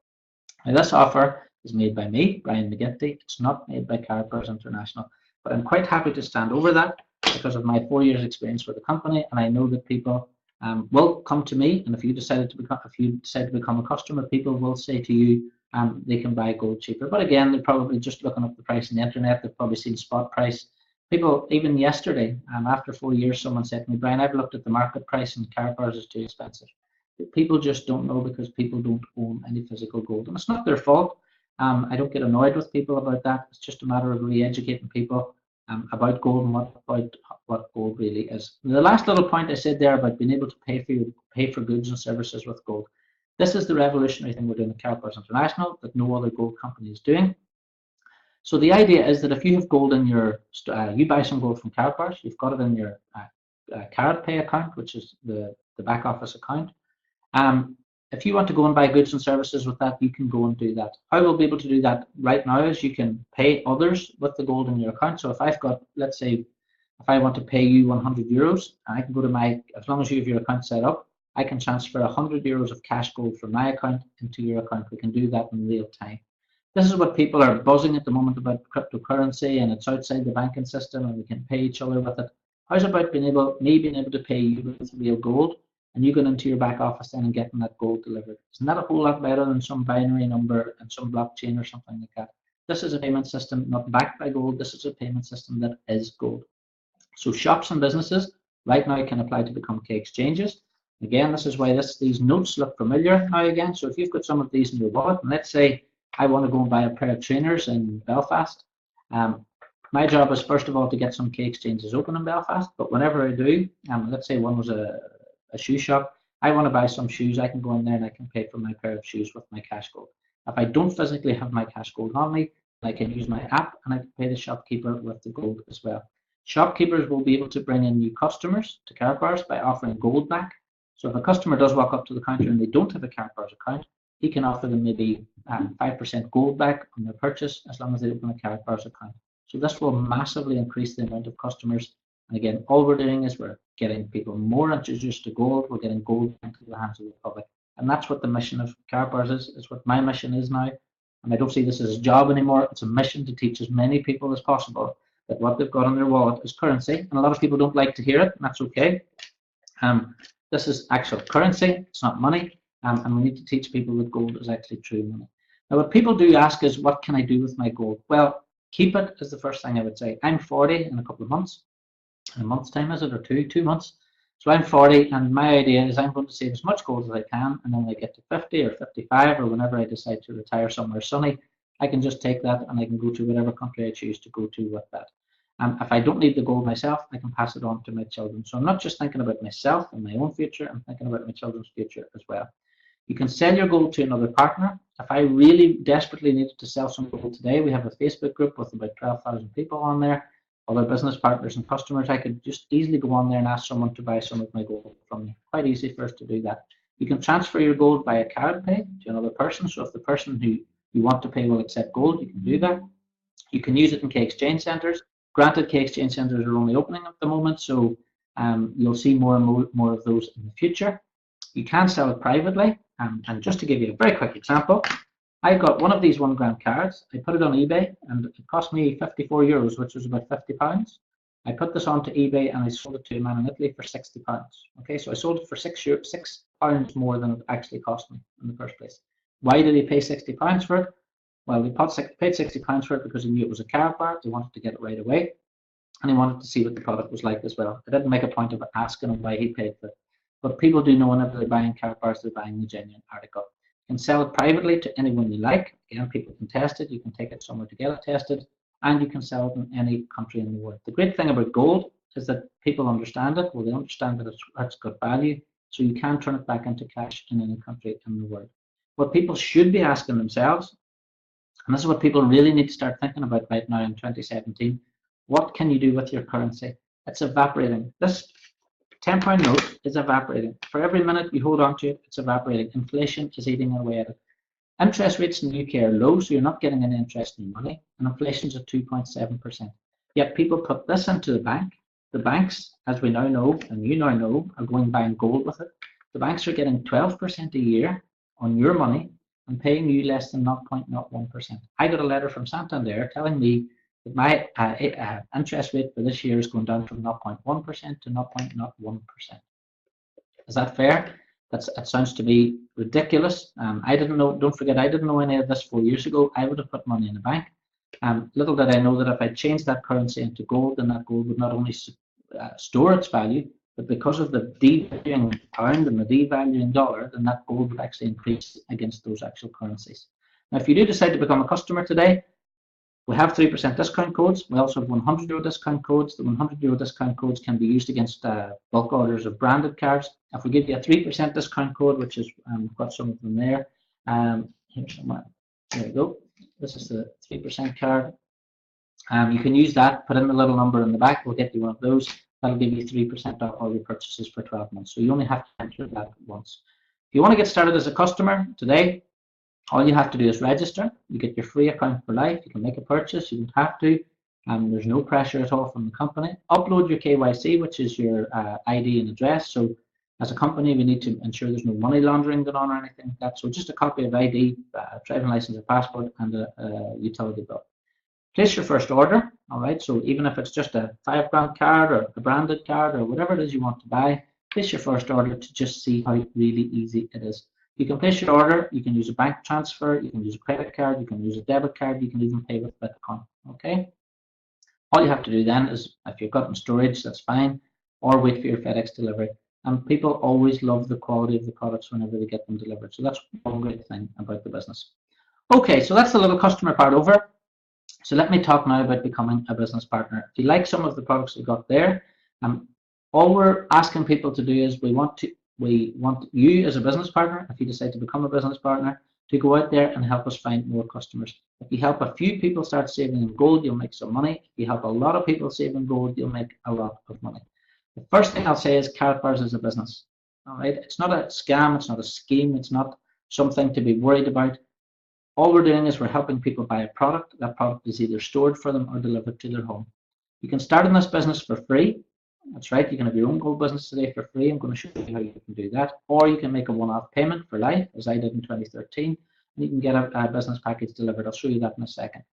Now, this offer is made by me, Brian McGinty. It's not made by Karatbars International, but I'm quite happy to stand over that because of my 4 years experience with the company, and I know that people will come to me, and if you decide to become a customer, people will say to you they can buy gold cheaper. But again, they're probably just looking up the price on the internet. They've probably seen spot price. People, even yesterday, after 4 years, someone said to me, Brian, I've looked at the market price and Karatbars is too expensive. People just don't know because people don't own any physical gold, and it's not their fault. I don't get annoyed with people about that. It's just a matter of re-educating people about gold and what gold really is. And the last little point I said there about being able to pay for goods and services with gold. This is the revolutionary thing we're doing at Karatbars International that no other gold company is doing. So the idea is that if you have gold in your, you buy some gold from Karatbars, you've got it in your Karatpay account, which is the back office account. If you want to go and buy goods and services with that, you can go and do that. How we'll be able to do that right now is you can pay others with the gold in your account. So if I've got, let's say, if I want to pay you 100 euros, I can go to as long as you have your account set up, I can transfer 100 euros of cash gold from my account into your account. We can do that in real time. This is what people are buzzing at the moment about cryptocurrency, and it's outside the banking system, and we can pay each other with it. How's about me being able to pay you with real gold, and you going into your back office then and getting that gold delivered? Isn't that a whole lot better than some binary number and some blockchain or something like that? This is a payment system not backed by gold. This is a payment system that is gold. So shops and businesses right now can apply to become key exchanges. Again, this is why these notes look familiar now again. So if you've got some of these in your wallet, and let's say I want to go and buy a pair of trainers in Belfast, My job is first of all to get some key exchanges open in Belfast, but whenever I do, let's say one was a shoe shop, I want to buy some shoes, I can go in there and I can pay for my pair of shoes with my Cashgold. If I don't physically have my Cashgold on me, I can use my app and I can pay the shopkeeper with the gold as well. Shopkeepers will be able to bring in new customers to Karatbars by offering gold back. So if a customer does walk up to the counter and they don't have a Karatbars account, he can offer them maybe 5% gold back on their purchase as long as they open a Karatbars account. So this will massively increase the amount of customers. And again, all we're doing is we're getting people more introduced to gold. We're getting gold into the hands of the public. And that's what the mission of Karatbars is what my mission is now. And I don't see this as a job anymore. It's a mission to teach as many people as possible that what they've got in their wallet is currency. And a lot of people don't like to hear it, and that's okay. This is actual currency. It's not money. And we need to teach people that gold is actually true money. Now, what people do ask is, what can I do with my gold? Well, keep it is the first thing I would say. I'm 40 in a couple of months. In a month's time, is it, or 2 months? So I'm 40, and my idea is I'm going to save as much gold as I can, and then when I get to 50 or 55, or whenever I decide to retire somewhere sunny, I can just take that and I can go to whatever country I choose to go to with that. If I don't need the gold myself, I can pass it on to my children. So I'm not just thinking about myself and my own future, I'm thinking about my children's future as well. You can sell your gold to another partner. If I really desperately needed to sell some gold today, we have a Facebook group with about 12,000 people on there, other business partners and customers. I could just easily go on there and ask someone to buy some of my gold from me. Quite easy for us to do that. You can transfer your gold via card pay to another person. So if the person who you want to pay will accept gold, you can do that. You can use it in key exchange centres. Granted, key exchange centres are only opening at the moment, so you'll see more and more of those in the future. You can sell it privately. And just to give you a very quick example, I got one of these 1 gram cards. I put it on eBay and it cost me €54, which was about £50. I put this onto eBay and I sold it to a man in Italy for £60. Okay, so I sold it for £6 more than it actually cost me in the first place. Why did he pay £60 for it? Well, he paid £60 for it because he knew it was a Karatbar. He wanted to get it right away, and he wanted to see what the product was like as well. I didn't make a point of asking him why he paid for it. But people do know whenever they're buying Karatbars, they're buying the genuine article. You can sell it privately to anyone you like. Again, people can test it. You can take it somewhere to get it tested, and you can sell it in any country in the world. The great thing about gold is that people understand it. Well, they understand that it's got value, so you can turn it back into cash in any country in the world. What people should be asking themselves, and this is what people really need to start thinking about right now in 2017, what can you do with your currency? It's evaporating. This £10 note is evaporating. For every minute you hold on to it, it's evaporating. Inflation is eating away at it. Interest rates in the UK are low, so you're not getting any interest in your money, and inflation's at 2.7%. Yet people put this into the bank. The banks, as we now know, and you now know, are going buying gold with it. The banks are getting 12% a year on your money and paying you less than 0.01%. I got a letter from Santander telling me that my interest rate for this year is going down from 0.1% to 0.01%. Is that fair? It sounds to me ridiculous. I didn't know. Don't forget, I didn't know any of this 4 years ago. I would have put money in the bank. Little did I know that if I changed that currency into gold, then that gold would not only store its value, but because of the devaluing pound and the devaluing dollar, then that gold would actually increase against those actual currencies. Now, if you do decide to become a customer today, we have 3% discount codes. We also have €100 discount codes. The €100 discount codes can be used against bulk orders of branded cards. If we give you a 3% discount code, which is, we've got some of them there. Here's somewhere. There we go. This is the 3% card. You can use that, put in the little number in the back. We'll get you one of those. That'll give you 3% off all your purchases for 12 months. So you only have to enter that once. If you want to get started as a customer today, all you have to do is register. You get your free account for life. You can make a purchase. You don't have to. There's no pressure at all from the company. Upload your KYC, which is your ID and address. So as a company, we need to ensure there's no money laundering going on or anything like that. So just a copy of ID, driving license or passport, and a utility bill. Place your first order. All right. So even if it's just a £5 card or a branded card or whatever it is you want to buy, place your first order to just see how really easy it is. You can place your order, you can use a bank transfer, you can use a credit card, you can use a debit card, you can even pay with Bitcoin, okay? All you have to do then is, if you've got in storage, that's fine, or wait for your FedEx delivery. And people always love the quality of the products whenever they get them delivered. So that's one great thing about the business. Okay, so that's the little customer part over. So let me talk now about becoming a business partner. If you like some of the products we got there, all we're asking people to do is we want you as a business partner, if you decide to become a business partner, to go out there and help us find more customers. If you help a few people start saving in gold, you'll make some money. If you help a lot of people save in gold, you'll make a lot of money. The first thing I'll say is Karatbars is a business. All right, it's not a scam, it's not a scheme, it's not something to be worried about. All we're doing is we're helping people buy a product. That product is either stored for them or delivered to their home. You can start in this business for free. That's right, you can have your own gold business today for free. I'm going to show you how you can do that. Or you can make a one-off payment for life, as I did in 2013, and you can get a business package delivered. I'll show you that in a second.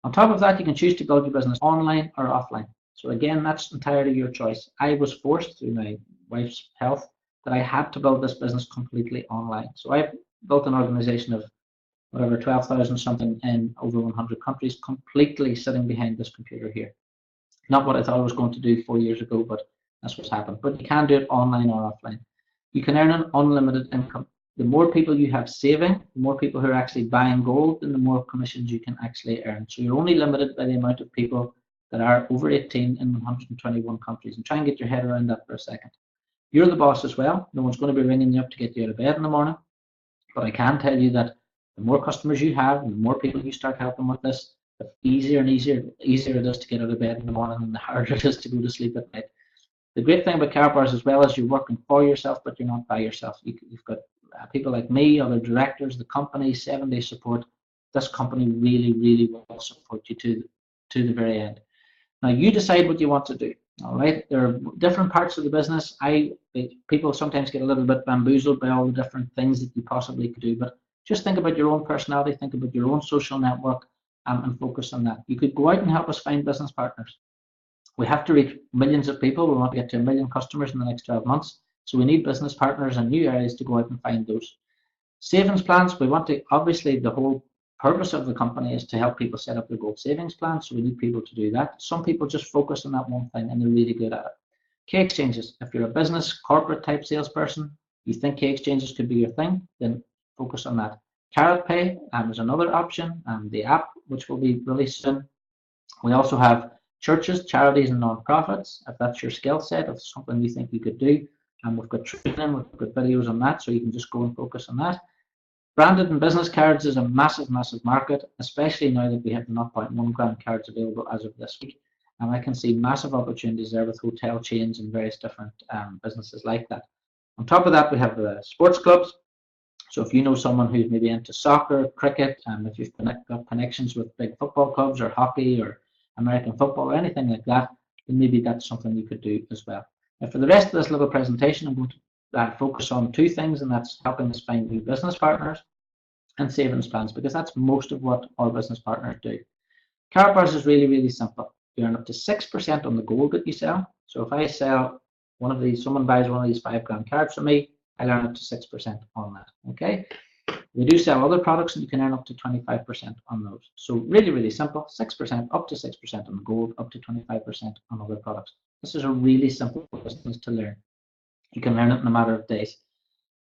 On top of that, you can choose to build your business online or offline. So again, that's entirely your choice. I was forced through my wife's health that I had to build this business completely online. So I've built an organization of whatever 12,000 something in over 100 countries, completely sitting behind this computer here. Not what I thought I was going to do 4 years ago, but that's what's happened. But you can do it online or offline. You can earn an unlimited income. The more people you have saving, the more people who are actually buying gold, then the more commissions you can actually earn. So you're only limited by the amount of people that are over 18 in 121 countries. And try and get your head around that for a second. You're the boss as well. No one's going to be ringing you up to get you out of bed in the morning. But I can tell you that the more customers you have, and the more people you start helping with this, the easier and easier it is to get out of bed in the morning, and the harder it is to go to sleep at night. The great thing about Karatbars as well is you're working for yourself, but you're not by yourself. You've got people like me, other directors, the company, 7-day support. This company really, really will support you to the very end. Now you decide what you want to do. All right, there are different parts of the business. People sometimes get a little bit bamboozled by all the different things that you possibly could do, but just think about your own personality, think about your own social network, and focus on that. You could go out and help us find business partners. We have to reach millions of people. We want to get to 1 million customers in the next 12 months. So we need business partners in new areas to go out and find those. Savings plans, we want to, obviously the whole purpose of the company is to help people set up their gold savings plans. So we need people to do that. Some people just focus on that one thing and they're really good at it. Key exchanges, if you're a business, corporate type salesperson, you think key exchanges could be your thing, then focus on that. Karat Pay is another option, the app, which will be released soon. We also have churches, charities, and non-profits. If that's your skill set, if it's something you think you could do, and we've got training, we've got videos on that, so you can just go and focus on that. Branded and business cards is a massive, massive market, especially now that we have the 0.1 gram cards available as of this week. And I can see massive opportunities there with hotel chains and various different businesses like that. On top of that, we have the sports clubs. So if you know someone who's maybe into soccer, cricket, and if you've got connections with big football clubs or hockey or American football or anything like that, then maybe that's something you could do as well. Now for the rest of this little presentation, I'm going to focus on two things, and that's helping us find new business partners and savings plans, because that's most of what our business partners do. Karatbars is really, really simple. You earn up to 6% on the gold that you sell. So if I sell one of these, someone buys one of these 5 gram cards from me, I'll earn up to 6% on that. Okay. We do sell other products and you can earn up to 25% on those. So really, really simple, 6%, up to 6% on the gold, up to 25% on other products. This is a really simple business to learn. You can learn it in a matter of days.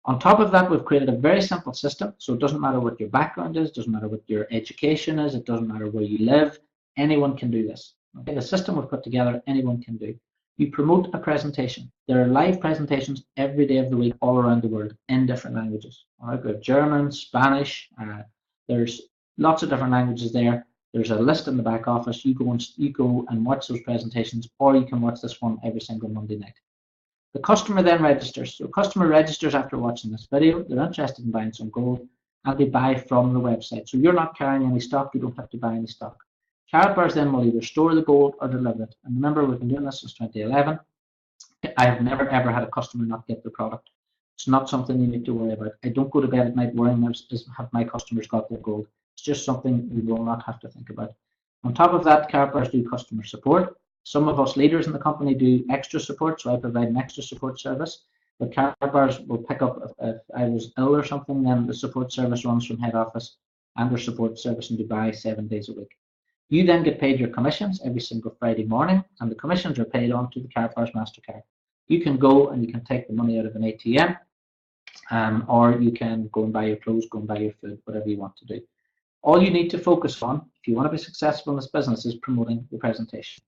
On top of that, we've created a very simple system. So it doesn't matter what your background is, doesn't matter what your education is, it doesn't matter where you live, anyone can do this. Okay, the system we've put together, anyone can do. You promote a presentation. There are live presentations every day of the week all around the world in different languages. All right, we have German, Spanish, there's lots of different languages there. There's a list in the back office. You go and watch those presentations, or you can watch this one every single Monday night. The customer then registers. So customer registers after watching this video. They're interested in buying some gold, and they buy from the website. So you're not carrying any stock. You don't have to buy any stock. Karatbars then will either store the gold or deliver it. And remember, we've been doing this since 2011. I have never ever had a customer not get their product. It's not something you need to worry about. I don't go to bed at night worrying have my customers got their gold. It's just something you will not have to think about. On top of that, Karatbars do customer support. Some of us leaders in the company do extra support, so I provide an extra support service. But Karatbars will pick up if I was ill or something, then the support service runs from head office, and their support service in Dubai 7 days a week. You then get paid your commissions every single Friday morning, and the commissions are paid onto the Karatbars Mastercard. You can go and you can take the money out of an ATM, or you can go and buy your clothes, go and buy your food, whatever you want to do. All you need to focus on if you want to be successful in this business is promoting the presentation.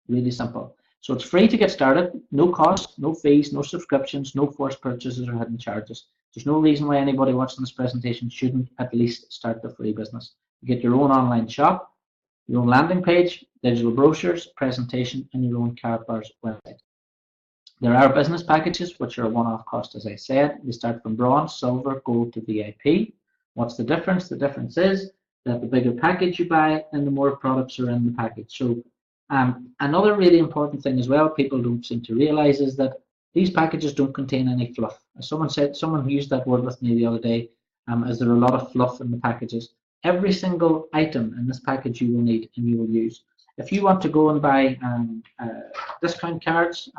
Really simple. So it's free to get started, no cost, no fees, no subscriptions, no forced purchases or hidden charges. There's no reason why anybody watching this presentation shouldn't at least start the free business. You get your own online shop, your own landing page, digital brochures, presentation, and your own Karatbars website. There are business packages, which are a one-off cost, as I said. They start from bronze, silver, gold to VIP. What's the difference? The difference is that the bigger package you buy and the more products are in the package. So another really important thing as well, people don't seem to realize, is that these packages don't contain any fluff. As someone who used that word with me the other day, as there are a lot of fluff in the packages. Every single item in this package you will need and you will use. If you want to go and buy discount cards,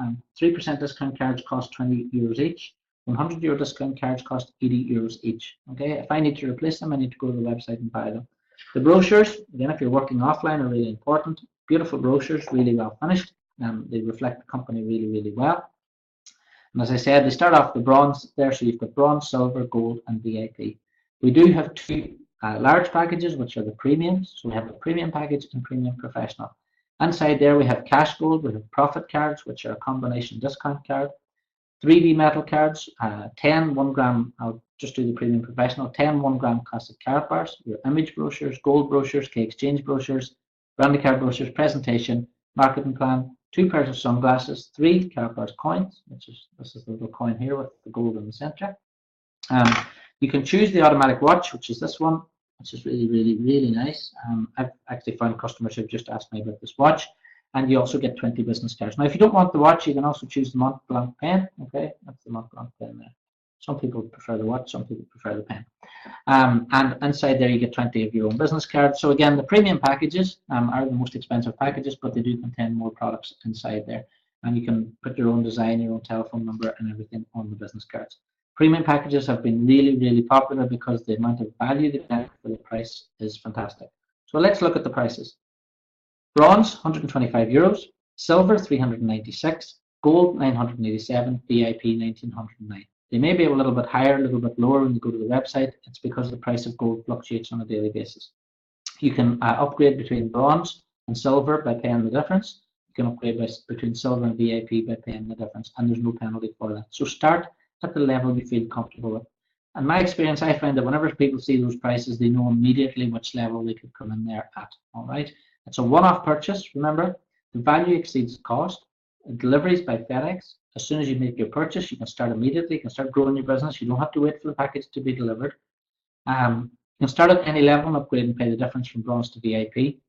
3% discount cards cost €20 each. €100 discount cards cost €80 each. Okay, if I need to replace them, I need to go to the website and buy them. The brochures, again, if you're working offline, are really important. Beautiful brochures, really well finished. They reflect the company really, really well. And as I said, they start off the bronze there, so you've got bronze, silver, gold, and VIP. We do have two large packages, which are the premiums. So we have the premium package and premium professional. Inside there, we have cash gold, we have profit cards, which are a combination discount card, 3D metal cards, 10 1 gram, I'll just do the premium professional, 10 1 gram classic Karatbars, your image brochures, gold brochures, key exchange brochures, brandy card brochures, presentation, marketing plan, 2 pairs of sunglasses, 3 Karatbars coins, this is the little coin here with the gold in the center. You can choose the automatic watch, which is this one, which is really, really, really nice. I've actually found customers who've just asked me about this watch. And you also get 20 business cards. Now, if you don't want the watch, you can also choose the Mont Blanc pen. Okay, that's the Mont Blanc pen there. Some people prefer the watch, some people prefer the pen. And inside there, you get 20 of your own business cards. So again, the premium packages are the most expensive packages, but they do contain more products inside there. And you can put your own design, your own telephone number, and everything on the business cards. Premium packages have been really, really popular because the amount of value they get for the price is fantastic. So let's look at the prices. Bronze, €125, silver, 396, gold, 987, VIP, 1909. They may be a little bit higher, a little bit lower when you go to the website. It's because the price of gold fluctuates on a daily basis. You can upgrade between bronze and silver by paying the difference. You can upgrade between silver and VIP by paying the difference, and there's no penalty for that. So start at the level you feel comfortable with. In my experience, I find that whenever people see those prices, they know immediately which level they could come in there at. All right. It's a one-off purchase, remember, the value exceeds the cost. Deliveries by Fedex. As soon as you make your purchase, you can start immediately, you can start growing your business. You don't have to wait for the package to be delivered. You can start at any level and upgrade and pay the difference from bronze to VIP.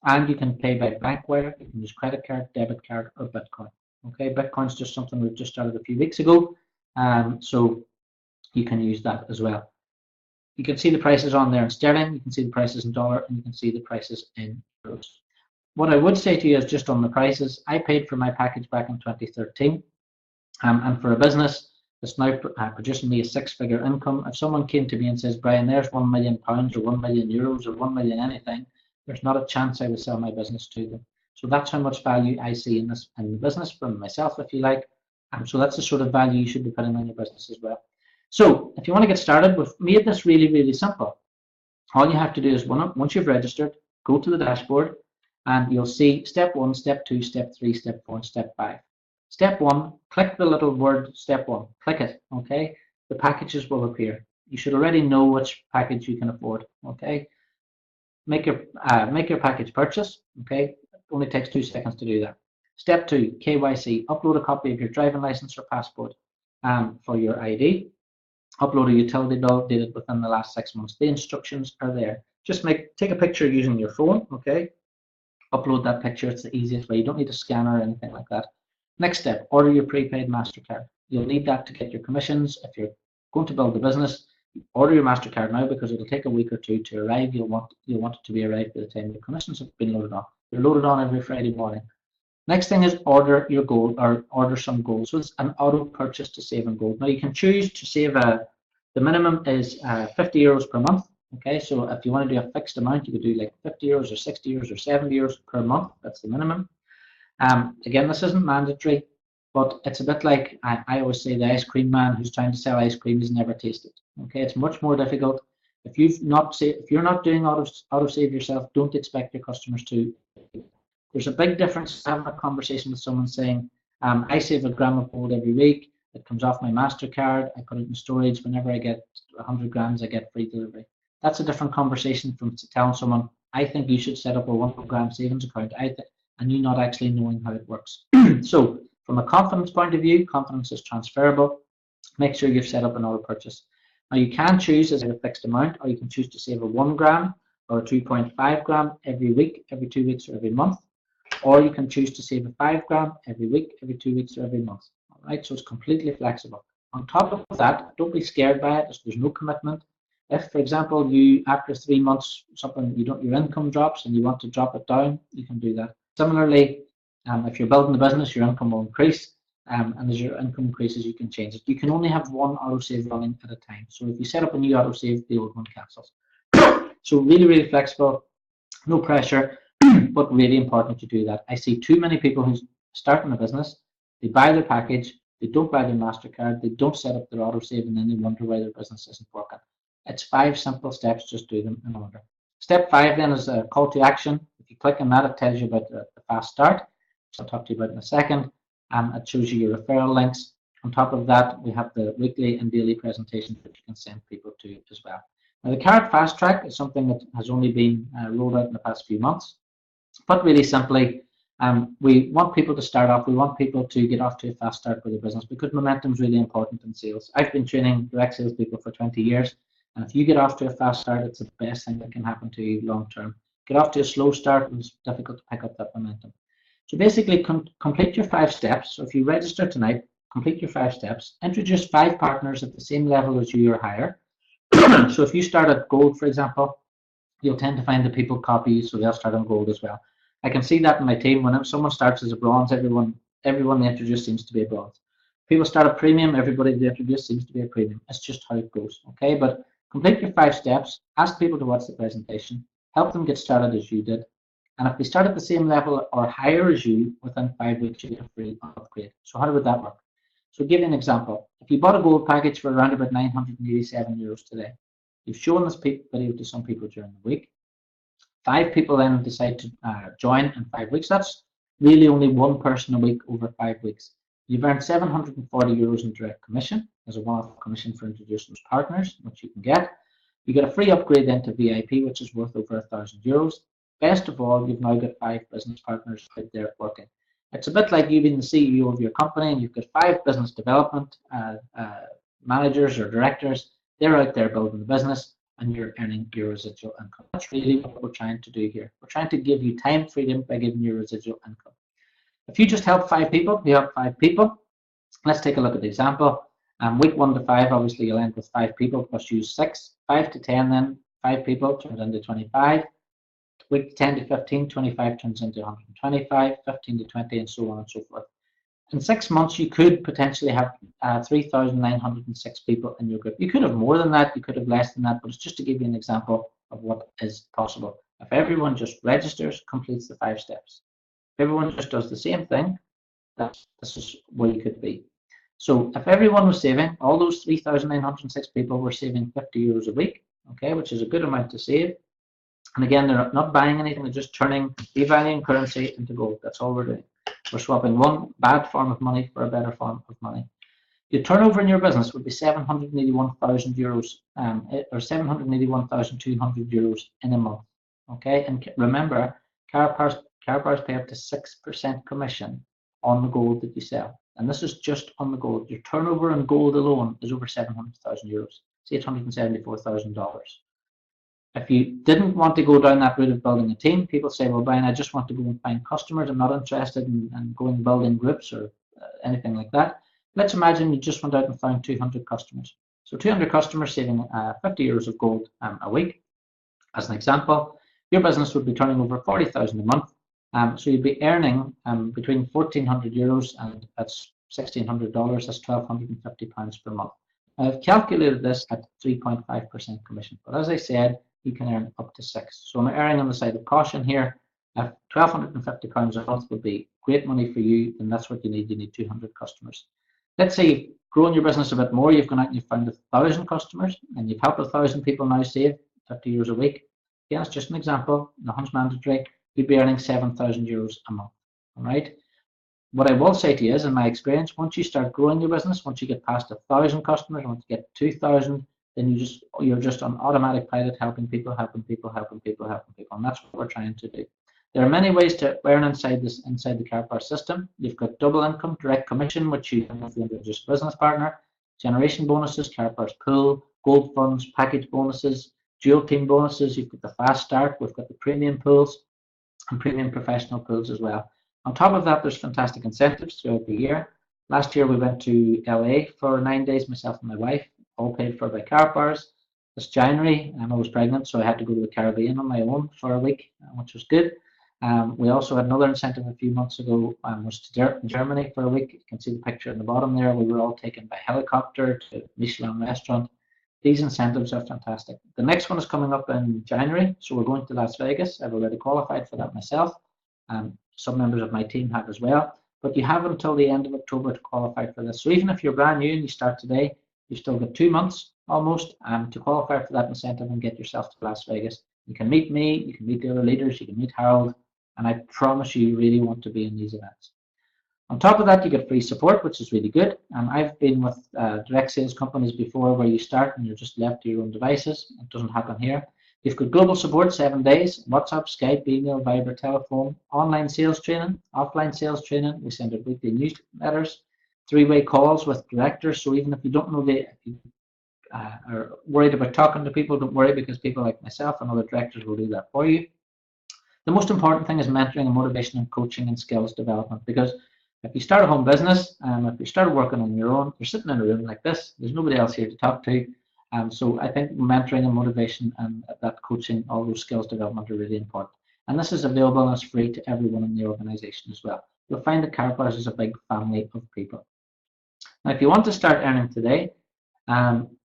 And you can pay by bank wire, you can use credit card, debit card, or Bitcoin. Okay, Bitcoin's just something we've just started a few weeks ago, so you can use that as well. You can see the prices on there in sterling, you can see the prices in dollar, and you can see the prices in euros. What I would say to you is just on the prices, I paid for my package back in 2013, and for a business that's now producing me a 6-figure income, if someone came to me and says, Brian, there's £1 million or €1 million or 1 million anything, there's not a chance I would sell my business to them. So that's how much value I see in the business from myself, if you like. So that's the sort of value you should be putting on your business as well. So if you want to get started, we've made this really, really simple. All you have to do is once you've registered, go to the dashboard and you'll see step 1, step 2, step 3, step 4, and step 5. Step 1, click the little word step 1, click it, okay? The packages will appear. You should already know which package you can afford, okay? Make your package purchase, okay? It only takes 2 seconds to do that. Step 2, KYC, upload a copy of your driving license or passport for your ID. Upload a utility bill dated within the last 6 months. The instructions are there. Just take a picture using your phone, okay? Upload that picture. It's the easiest way. You don't need a scanner or anything like that. Next step, order your prepaid MasterCard. You'll need that to get your commissions. If you're going to build a business, order your MasterCard now because it'll take a week or 2 to arrive. You'll want it to be arrived by the time your commissions have been loaded on. They're loaded on every Friday morning. Next thing is order your gold or order some gold. So it's an auto purchase to save in gold. Now you can choose to save the minimum is €50 per month. Okay, so if you want to do a fixed amount, you could do like €50 or €60 or €70 per month. That's the minimum. Again, this isn't mandatory, but it's a bit like I always say the ice cream man who's trying to sell ice cream has never tasted. Okay, it's much more difficult. If you're not doing auto save yourself, don't expect your customers to. There's a big difference having a conversation with someone saying, I save a gram of gold every week. It comes off my MasterCard. I put it in storage. Whenever I get 100 grams, I get free delivery. That's a different conversation from telling someone, I think you should set up a 1 gram savings account, and you not actually knowing how it works. So from a confidence point of view, confidence is transferable. Make sure you've set up an auto purchase. Now you can choose as a fixed amount, or you can choose to save a 1 gram or a 2.5 gram every week, every 2 weeks, or every month. Or you can choose to save a 5 gram every week, every 2 weeks, or every month. All right, so it's completely flexible. On top of that, don't be scared by it. There's no commitment. If, for example, you after 3 months your income drops and you want to drop it down, you can do that. Similarly, if you're building a business, your income will increase, and as your income increases, you can change it. You can only have one autosave running at a time. So if you set up a new autosave, the old one cancels. So really, really flexible, no pressure, but really important to do that. I see too many people who starting a business, they buy their package, they don't buy their MasterCard, they don't set up their autosave, and then they wonder why their business isn't working. It's 5 simple steps, just do them in order. Step 5 then is a call to action. If you click on that, it tells you about the fast start, which I'll talk to you about in a second. It shows you your referral links. On top of that, we have the weekly and daily presentations that you can send people to as well. Now, the Karat Fast Track is something that has only been rolled out in the past few months. But really simply, we want people to start off. We want people to get off to a fast start with their business because momentum is really important in sales. I've been training direct sales people for 20 years. And if you get off to a fast start, it's the best thing that can happen to you long term. Get off to a slow start, and it's difficult to pick up that momentum. So basically, complete your 5 steps. So if you register tonight, complete your 5 steps. Introduce 5 partners at the same level as you or higher. So if you start at gold, for example, you'll tend to find that people copy you, so they'll start on gold as well. I can see that in my team. When someone starts as a bronze, everyone they introduce seems to be a bronze. People start a premium, everybody they introduce seems to be a premium. It's just how it goes, okay? But complete your 5 steps, ask people to watch the presentation, help them get started as you did, and if they start at the same level or higher as you, within 5 weeks you get a free upgrade. So how would that work? So give you an example. If you bought a gold package for around about €987 today, you've shown this video to some people during the week. 5 people then decide to join in 5 weeks. That's really only 1 person a week over 5 weeks. You've earned €740 in direct commission as a one-off commission for introducing those partners, which you can get. You get a free upgrade then to VIP, which is worth over €1,000. Best of all, you've now got 5 business partners out there working. It's a bit like you being the CEO of your company and you've got 5 business development managers or directors. They're out there building the business and you're earning your residual income. That's really what we're trying to do here. We're trying to give you time freedom by giving you residual income. If you just help 5 people, you help 5 people. Let's take a look at the example. Week 1 to 5, obviously you'll end with 5 people plus use 6. 5 to 10 then, 5 people turns into 25. Week 10 to 15, 25 turns into 125, 15 to 20, and so on and so forth. In 6 months, you could potentially have 3,906 people in your group. You could have more than that, you could have less than that, but it's just to give you an example of what is possible. If everyone just registers, completes the 5 steps. If everyone just does the same thing, this is where you could be. So if everyone was saving, all those 3,906 people were saving €50 a week, okay, which is a good amount to save. And again, they're not buying anything, they're just turning devaluing currency into gold. That's all we're doing. We're swapping one bad form of money for a better form of money. Your turnover in your business would be €781,000 or €781,200 in a month. Okay, and remember, Karatbars pay up to 6% commission on the gold that you sell. And this is just on the gold. Your turnover in gold alone is over €700,000. It's $874,000. If you didn't want to go down that route of building a team, people say, well, Brian, I just want to go and find customers. I'm not interested in going and building groups or anything like that. Let's imagine you just went out and found 200 customers. So 200 customers saving €50 of gold a week. As an example, your business would be turning over 40,000 a month. So you'd be earning between €1,400 and that's $1,600. That's £1,250 per month. I've calculated this at 3.5% commission, but as I said, you can earn up to 6. So I'm erring on the side of caution here. If £1,250 a month would be great money for you, then that's what you need. You need 200 customers. Let's say you've grown your business a bit more, you've gone out and you've found 1,000 customers, and you've helped 1,000 people now save 50 euros a week. Yeah, that's just an example. Nothing's mandatory. You'd be earning 7,000 euros a month. All right. What I will say to you is, in my experience, once you start growing your business, once you get past 1,000 customers, once you get 2,000, then you're just on automatic pilot, helping people, helping people, helping people, helping people, and that's what we're trying to do. There are many ways to earn inside the Karatbars system. You've got double income, direct commission, which you can if you introduce a business partner, generation bonuses, Karatbars pool, gold funds, package bonuses, dual team bonuses. You've got the fast start. We've got the premium pools and premium professional pools as well. On top of that, there's fantastic incentives throughout the year. Last year we went to LA for 9 days, myself and my wife, all paid for by Karatbars. This January, I was pregnant, so I had to go to the Caribbean on my own for a week, which was good. We also had another incentive a few months ago, was to Germany for a week. You can see the picture in the bottom there. We were all taken by helicopter to a Michelin restaurant. These incentives are fantastic. The next one is coming up in January, so we're going to Las Vegas. I've already qualified for that myself. Some members of my team have as well. But you have until the end of October to qualify for this. So even if you're brand new and you start today, you've still got 2 months almost to qualify for that incentive and get yourself to Las Vegas. You can meet me, you can meet the other leaders, you can meet Harold, and I promise you really want to be in these events. On top of that, you get free support, which is really good. I've been with direct sales companies before where you start and you're just left to your own devices. It doesn't happen here. You've got global support 7 days, WhatsApp, Skype, email, Viber, telephone, online sales training, offline sales training. We send out weekly newsletters, 3-way calls with directors. So even if you don't know if you are worried about talking to people, don't worry, because people like myself and other directors will do that for you. The most important thing is mentoring and motivation and coaching and skills development, because if you start a home business, if you start working on your own, you're sitting in a room like this, there's nobody else here to talk to. So I think mentoring and motivation and that coaching, all those skills development are really important. And this is available and it's free to everyone in the organization as well. You'll find that Karatbars is a big family of people. Now, if you want to start earning today,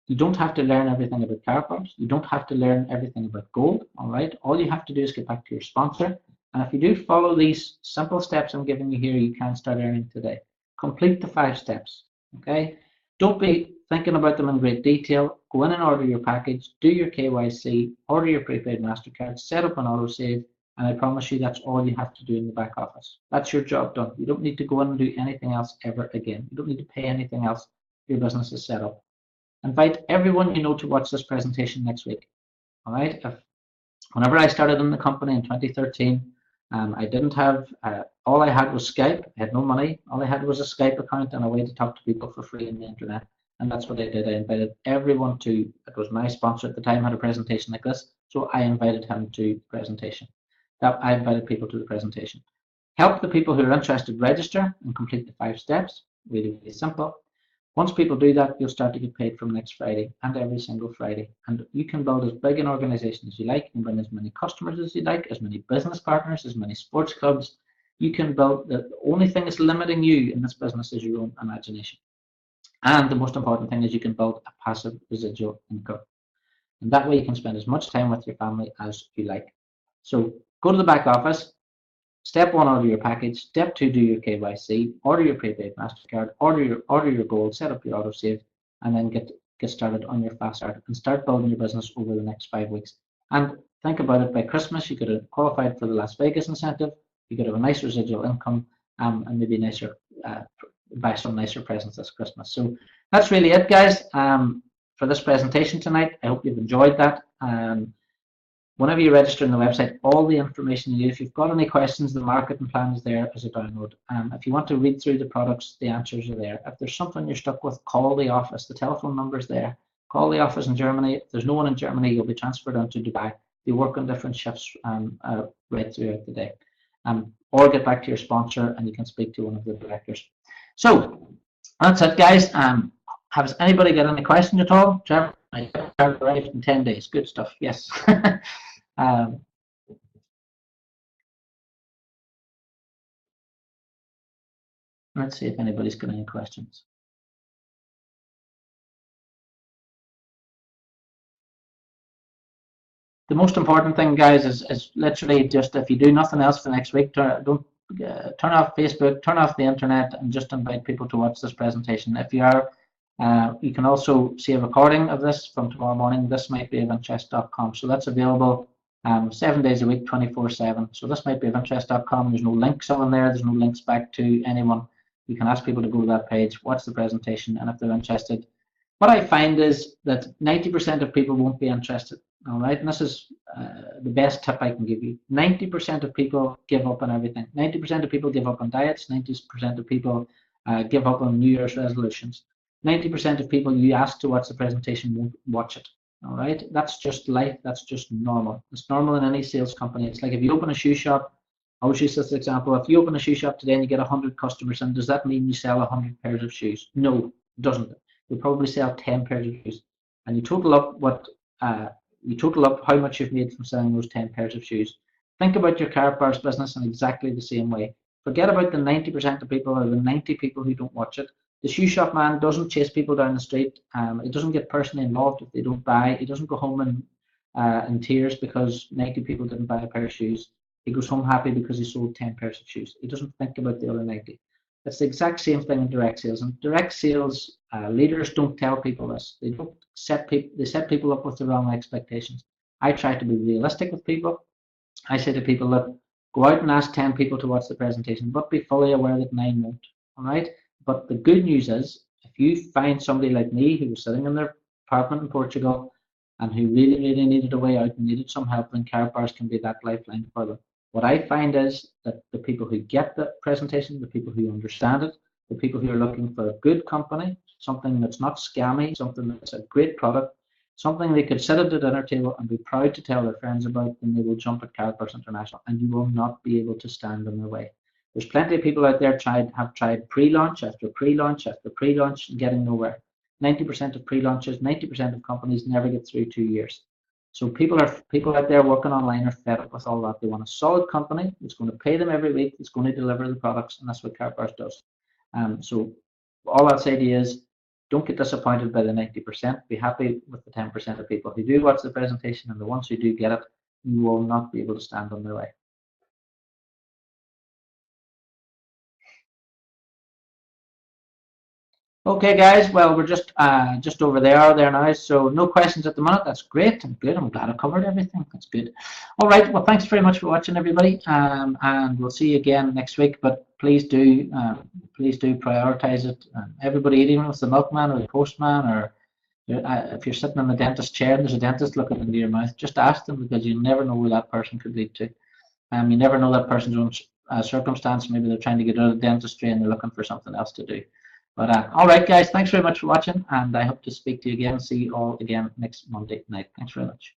you don't have to learn everything about Karatbars. You don't have to learn everything about gold, all right? All you have to do is get back to your sponsor. And if you do follow these simple steps I'm giving you here, you can start earning today. Complete the 5 steps, okay? Don't be thinking about them in great detail. Go in and order your package, do your KYC, order your prepaid MasterCard, set up an autosave, and I promise you that's all you have to do in the back office. That's your job done. You don't need to go in and do anything else ever again. You don't need to pay anything else. Your business is set up. Invite everyone you know to watch this presentation next week, all right? Whenever I started in the company in 2013, I didn't have, all I had was Skype. I had no money. All I had was a Skype account and a way to talk to people for free on the internet. And that's what I did. I invited everyone to, it was my sponsor at the time, had a presentation like this. So I invited him to the presentation. I invited people to the presentation. Help the people who are interested register and complete the 5 steps. Really, really simple. Once people do that, you'll start to get paid from next Friday and every single Friday. And you can build as big an organization as you like. You can bring as many customers as you like, as many business partners, as many sports clubs. You can build, the only thing that's limiting you in this business is your own imagination. And the most important thing is you can build a passive residual income. And that way you can spend as much time with your family as you like. So go to the back office. Step 1, order your package. Step 2, do your KYC, order your prepaid MasterCard, order your gold, set up your autosave, and then get started on your fast start and start building your business over the next 5 weeks. And think about it, by Christmas you could have qualified for the Las Vegas incentive, you could have a nice residual income, and maybe nicer, buy some nicer presents this Christmas. So that's really it, guys, for this presentation tonight. I hope you've enjoyed that. Whenever you register on the website, all the information you need. If you've got any questions, the marketing plan is there as a download. If you want to read through the products, the answers are there. If there's something you're stuck with, call the office. The telephone number is there. Call the office in Germany. If there's no one in Germany, you'll be transferred on to Dubai. They work on different shifts right throughout the day. Or get back to your sponsor and you can speak to one of the directors. So that's it, guys. Has anybody got any questions at all? Trevor, I arrived in 10 days. Good stuff. Yes. Let's see if anybody's got any questions. The most important thing, guys, is literally just if you do nothing else for next week, don't turn off Facebook, turn off the internet, and just invite people to watch this presentation. If you are, you can also see a recording of this from tomorrow morning. This might be of interest.com. So that's available 7 days a week, 24/7. So this might be of interest.com. There's no links on there. There's no links back to anyone. You can ask people to go to that page, watch the presentation, and if they're interested. What I find is that 90% of people won't be interested. All right, and this is the best tip I can give you. 90% of people give up on everything. 90% of people give up on diets. 90% of people give up on New Year's resolutions. 90% of people you ask to watch the presentation won't watch it. All right, that's just life. That's just normal. It's normal in any sales company. It's like if you open a shoe shop. I always use this example. If you open a shoe shop today and you get 100 customers, and does that mean you sell 100 pairs of shoes? No, it doesn't. You probably sell 10 pairs of shoes, and you total up how much you've made from selling those 10 pairs of shoes. Think about your Karatbars business in exactly the same way. Forget about the 90% of people or the 90 people who don't watch it. The shoe shop man doesn't chase people down the street. He doesn't get personally involved if they don't buy. He doesn't go home in tears because 90 people didn't buy a pair of shoes. He goes home happy because he sold 10 pairs of shoes. He doesn't think about the other 90. It's the exact same thing in direct sales. And direct sales leaders don't tell people this. They don't set people up with the wrong expectations. I try to be realistic with people. I say to people that go out and ask 10 people to watch the presentation, but be fully aware that 9 won't. All right. But the good news is, if you find somebody like me who was sitting in their apartment in Portugal and who really, really needed a way out and needed some help, then Karatbars can be that lifeline for them. What I find is that the people who get the presentation, the people who understand it, the people who are looking for a good company, something that's not scammy, something that's a great product, something they could sit at the dinner table and be proud to tell their friends about, then they will jump at Karatbars International, and you will not be able to stand in their way. There's plenty of people out there have tried pre-launch after pre-launch after pre-launch and getting nowhere. 90% of pre-launches, 90% of companies never get through 2 years. So people out there working online are fed up with all that. They want a solid company that's going to pay them every week, that's going to deliver the products, and that's what Karatbars does. So all I'll say to you is, don't get disappointed by the 90%. Be happy with the 10% of people who do watch the presentation, and the ones who do get it, you will not be able to stand on their way. Okay, guys. Well, we're just over there now. So no questions at the minute. That's great. I'm good. I'm glad I covered everything. That's good. All right. Well, thanks very much for watching, everybody. And we'll see you again next week. But please do prioritize it. Everybody, even if it's the milkman or the postman, or if you're sitting in the dentist chair and there's a dentist looking into your mouth, just ask them, because you never know where that person could lead to. You never know that person's own circumstance. Maybe they're trying to get out of dentistry and they're looking for something else to do. But all right, guys, thanks very much for watching, and I hope to speak to you again. See you all again next Monday night. Thanks very much.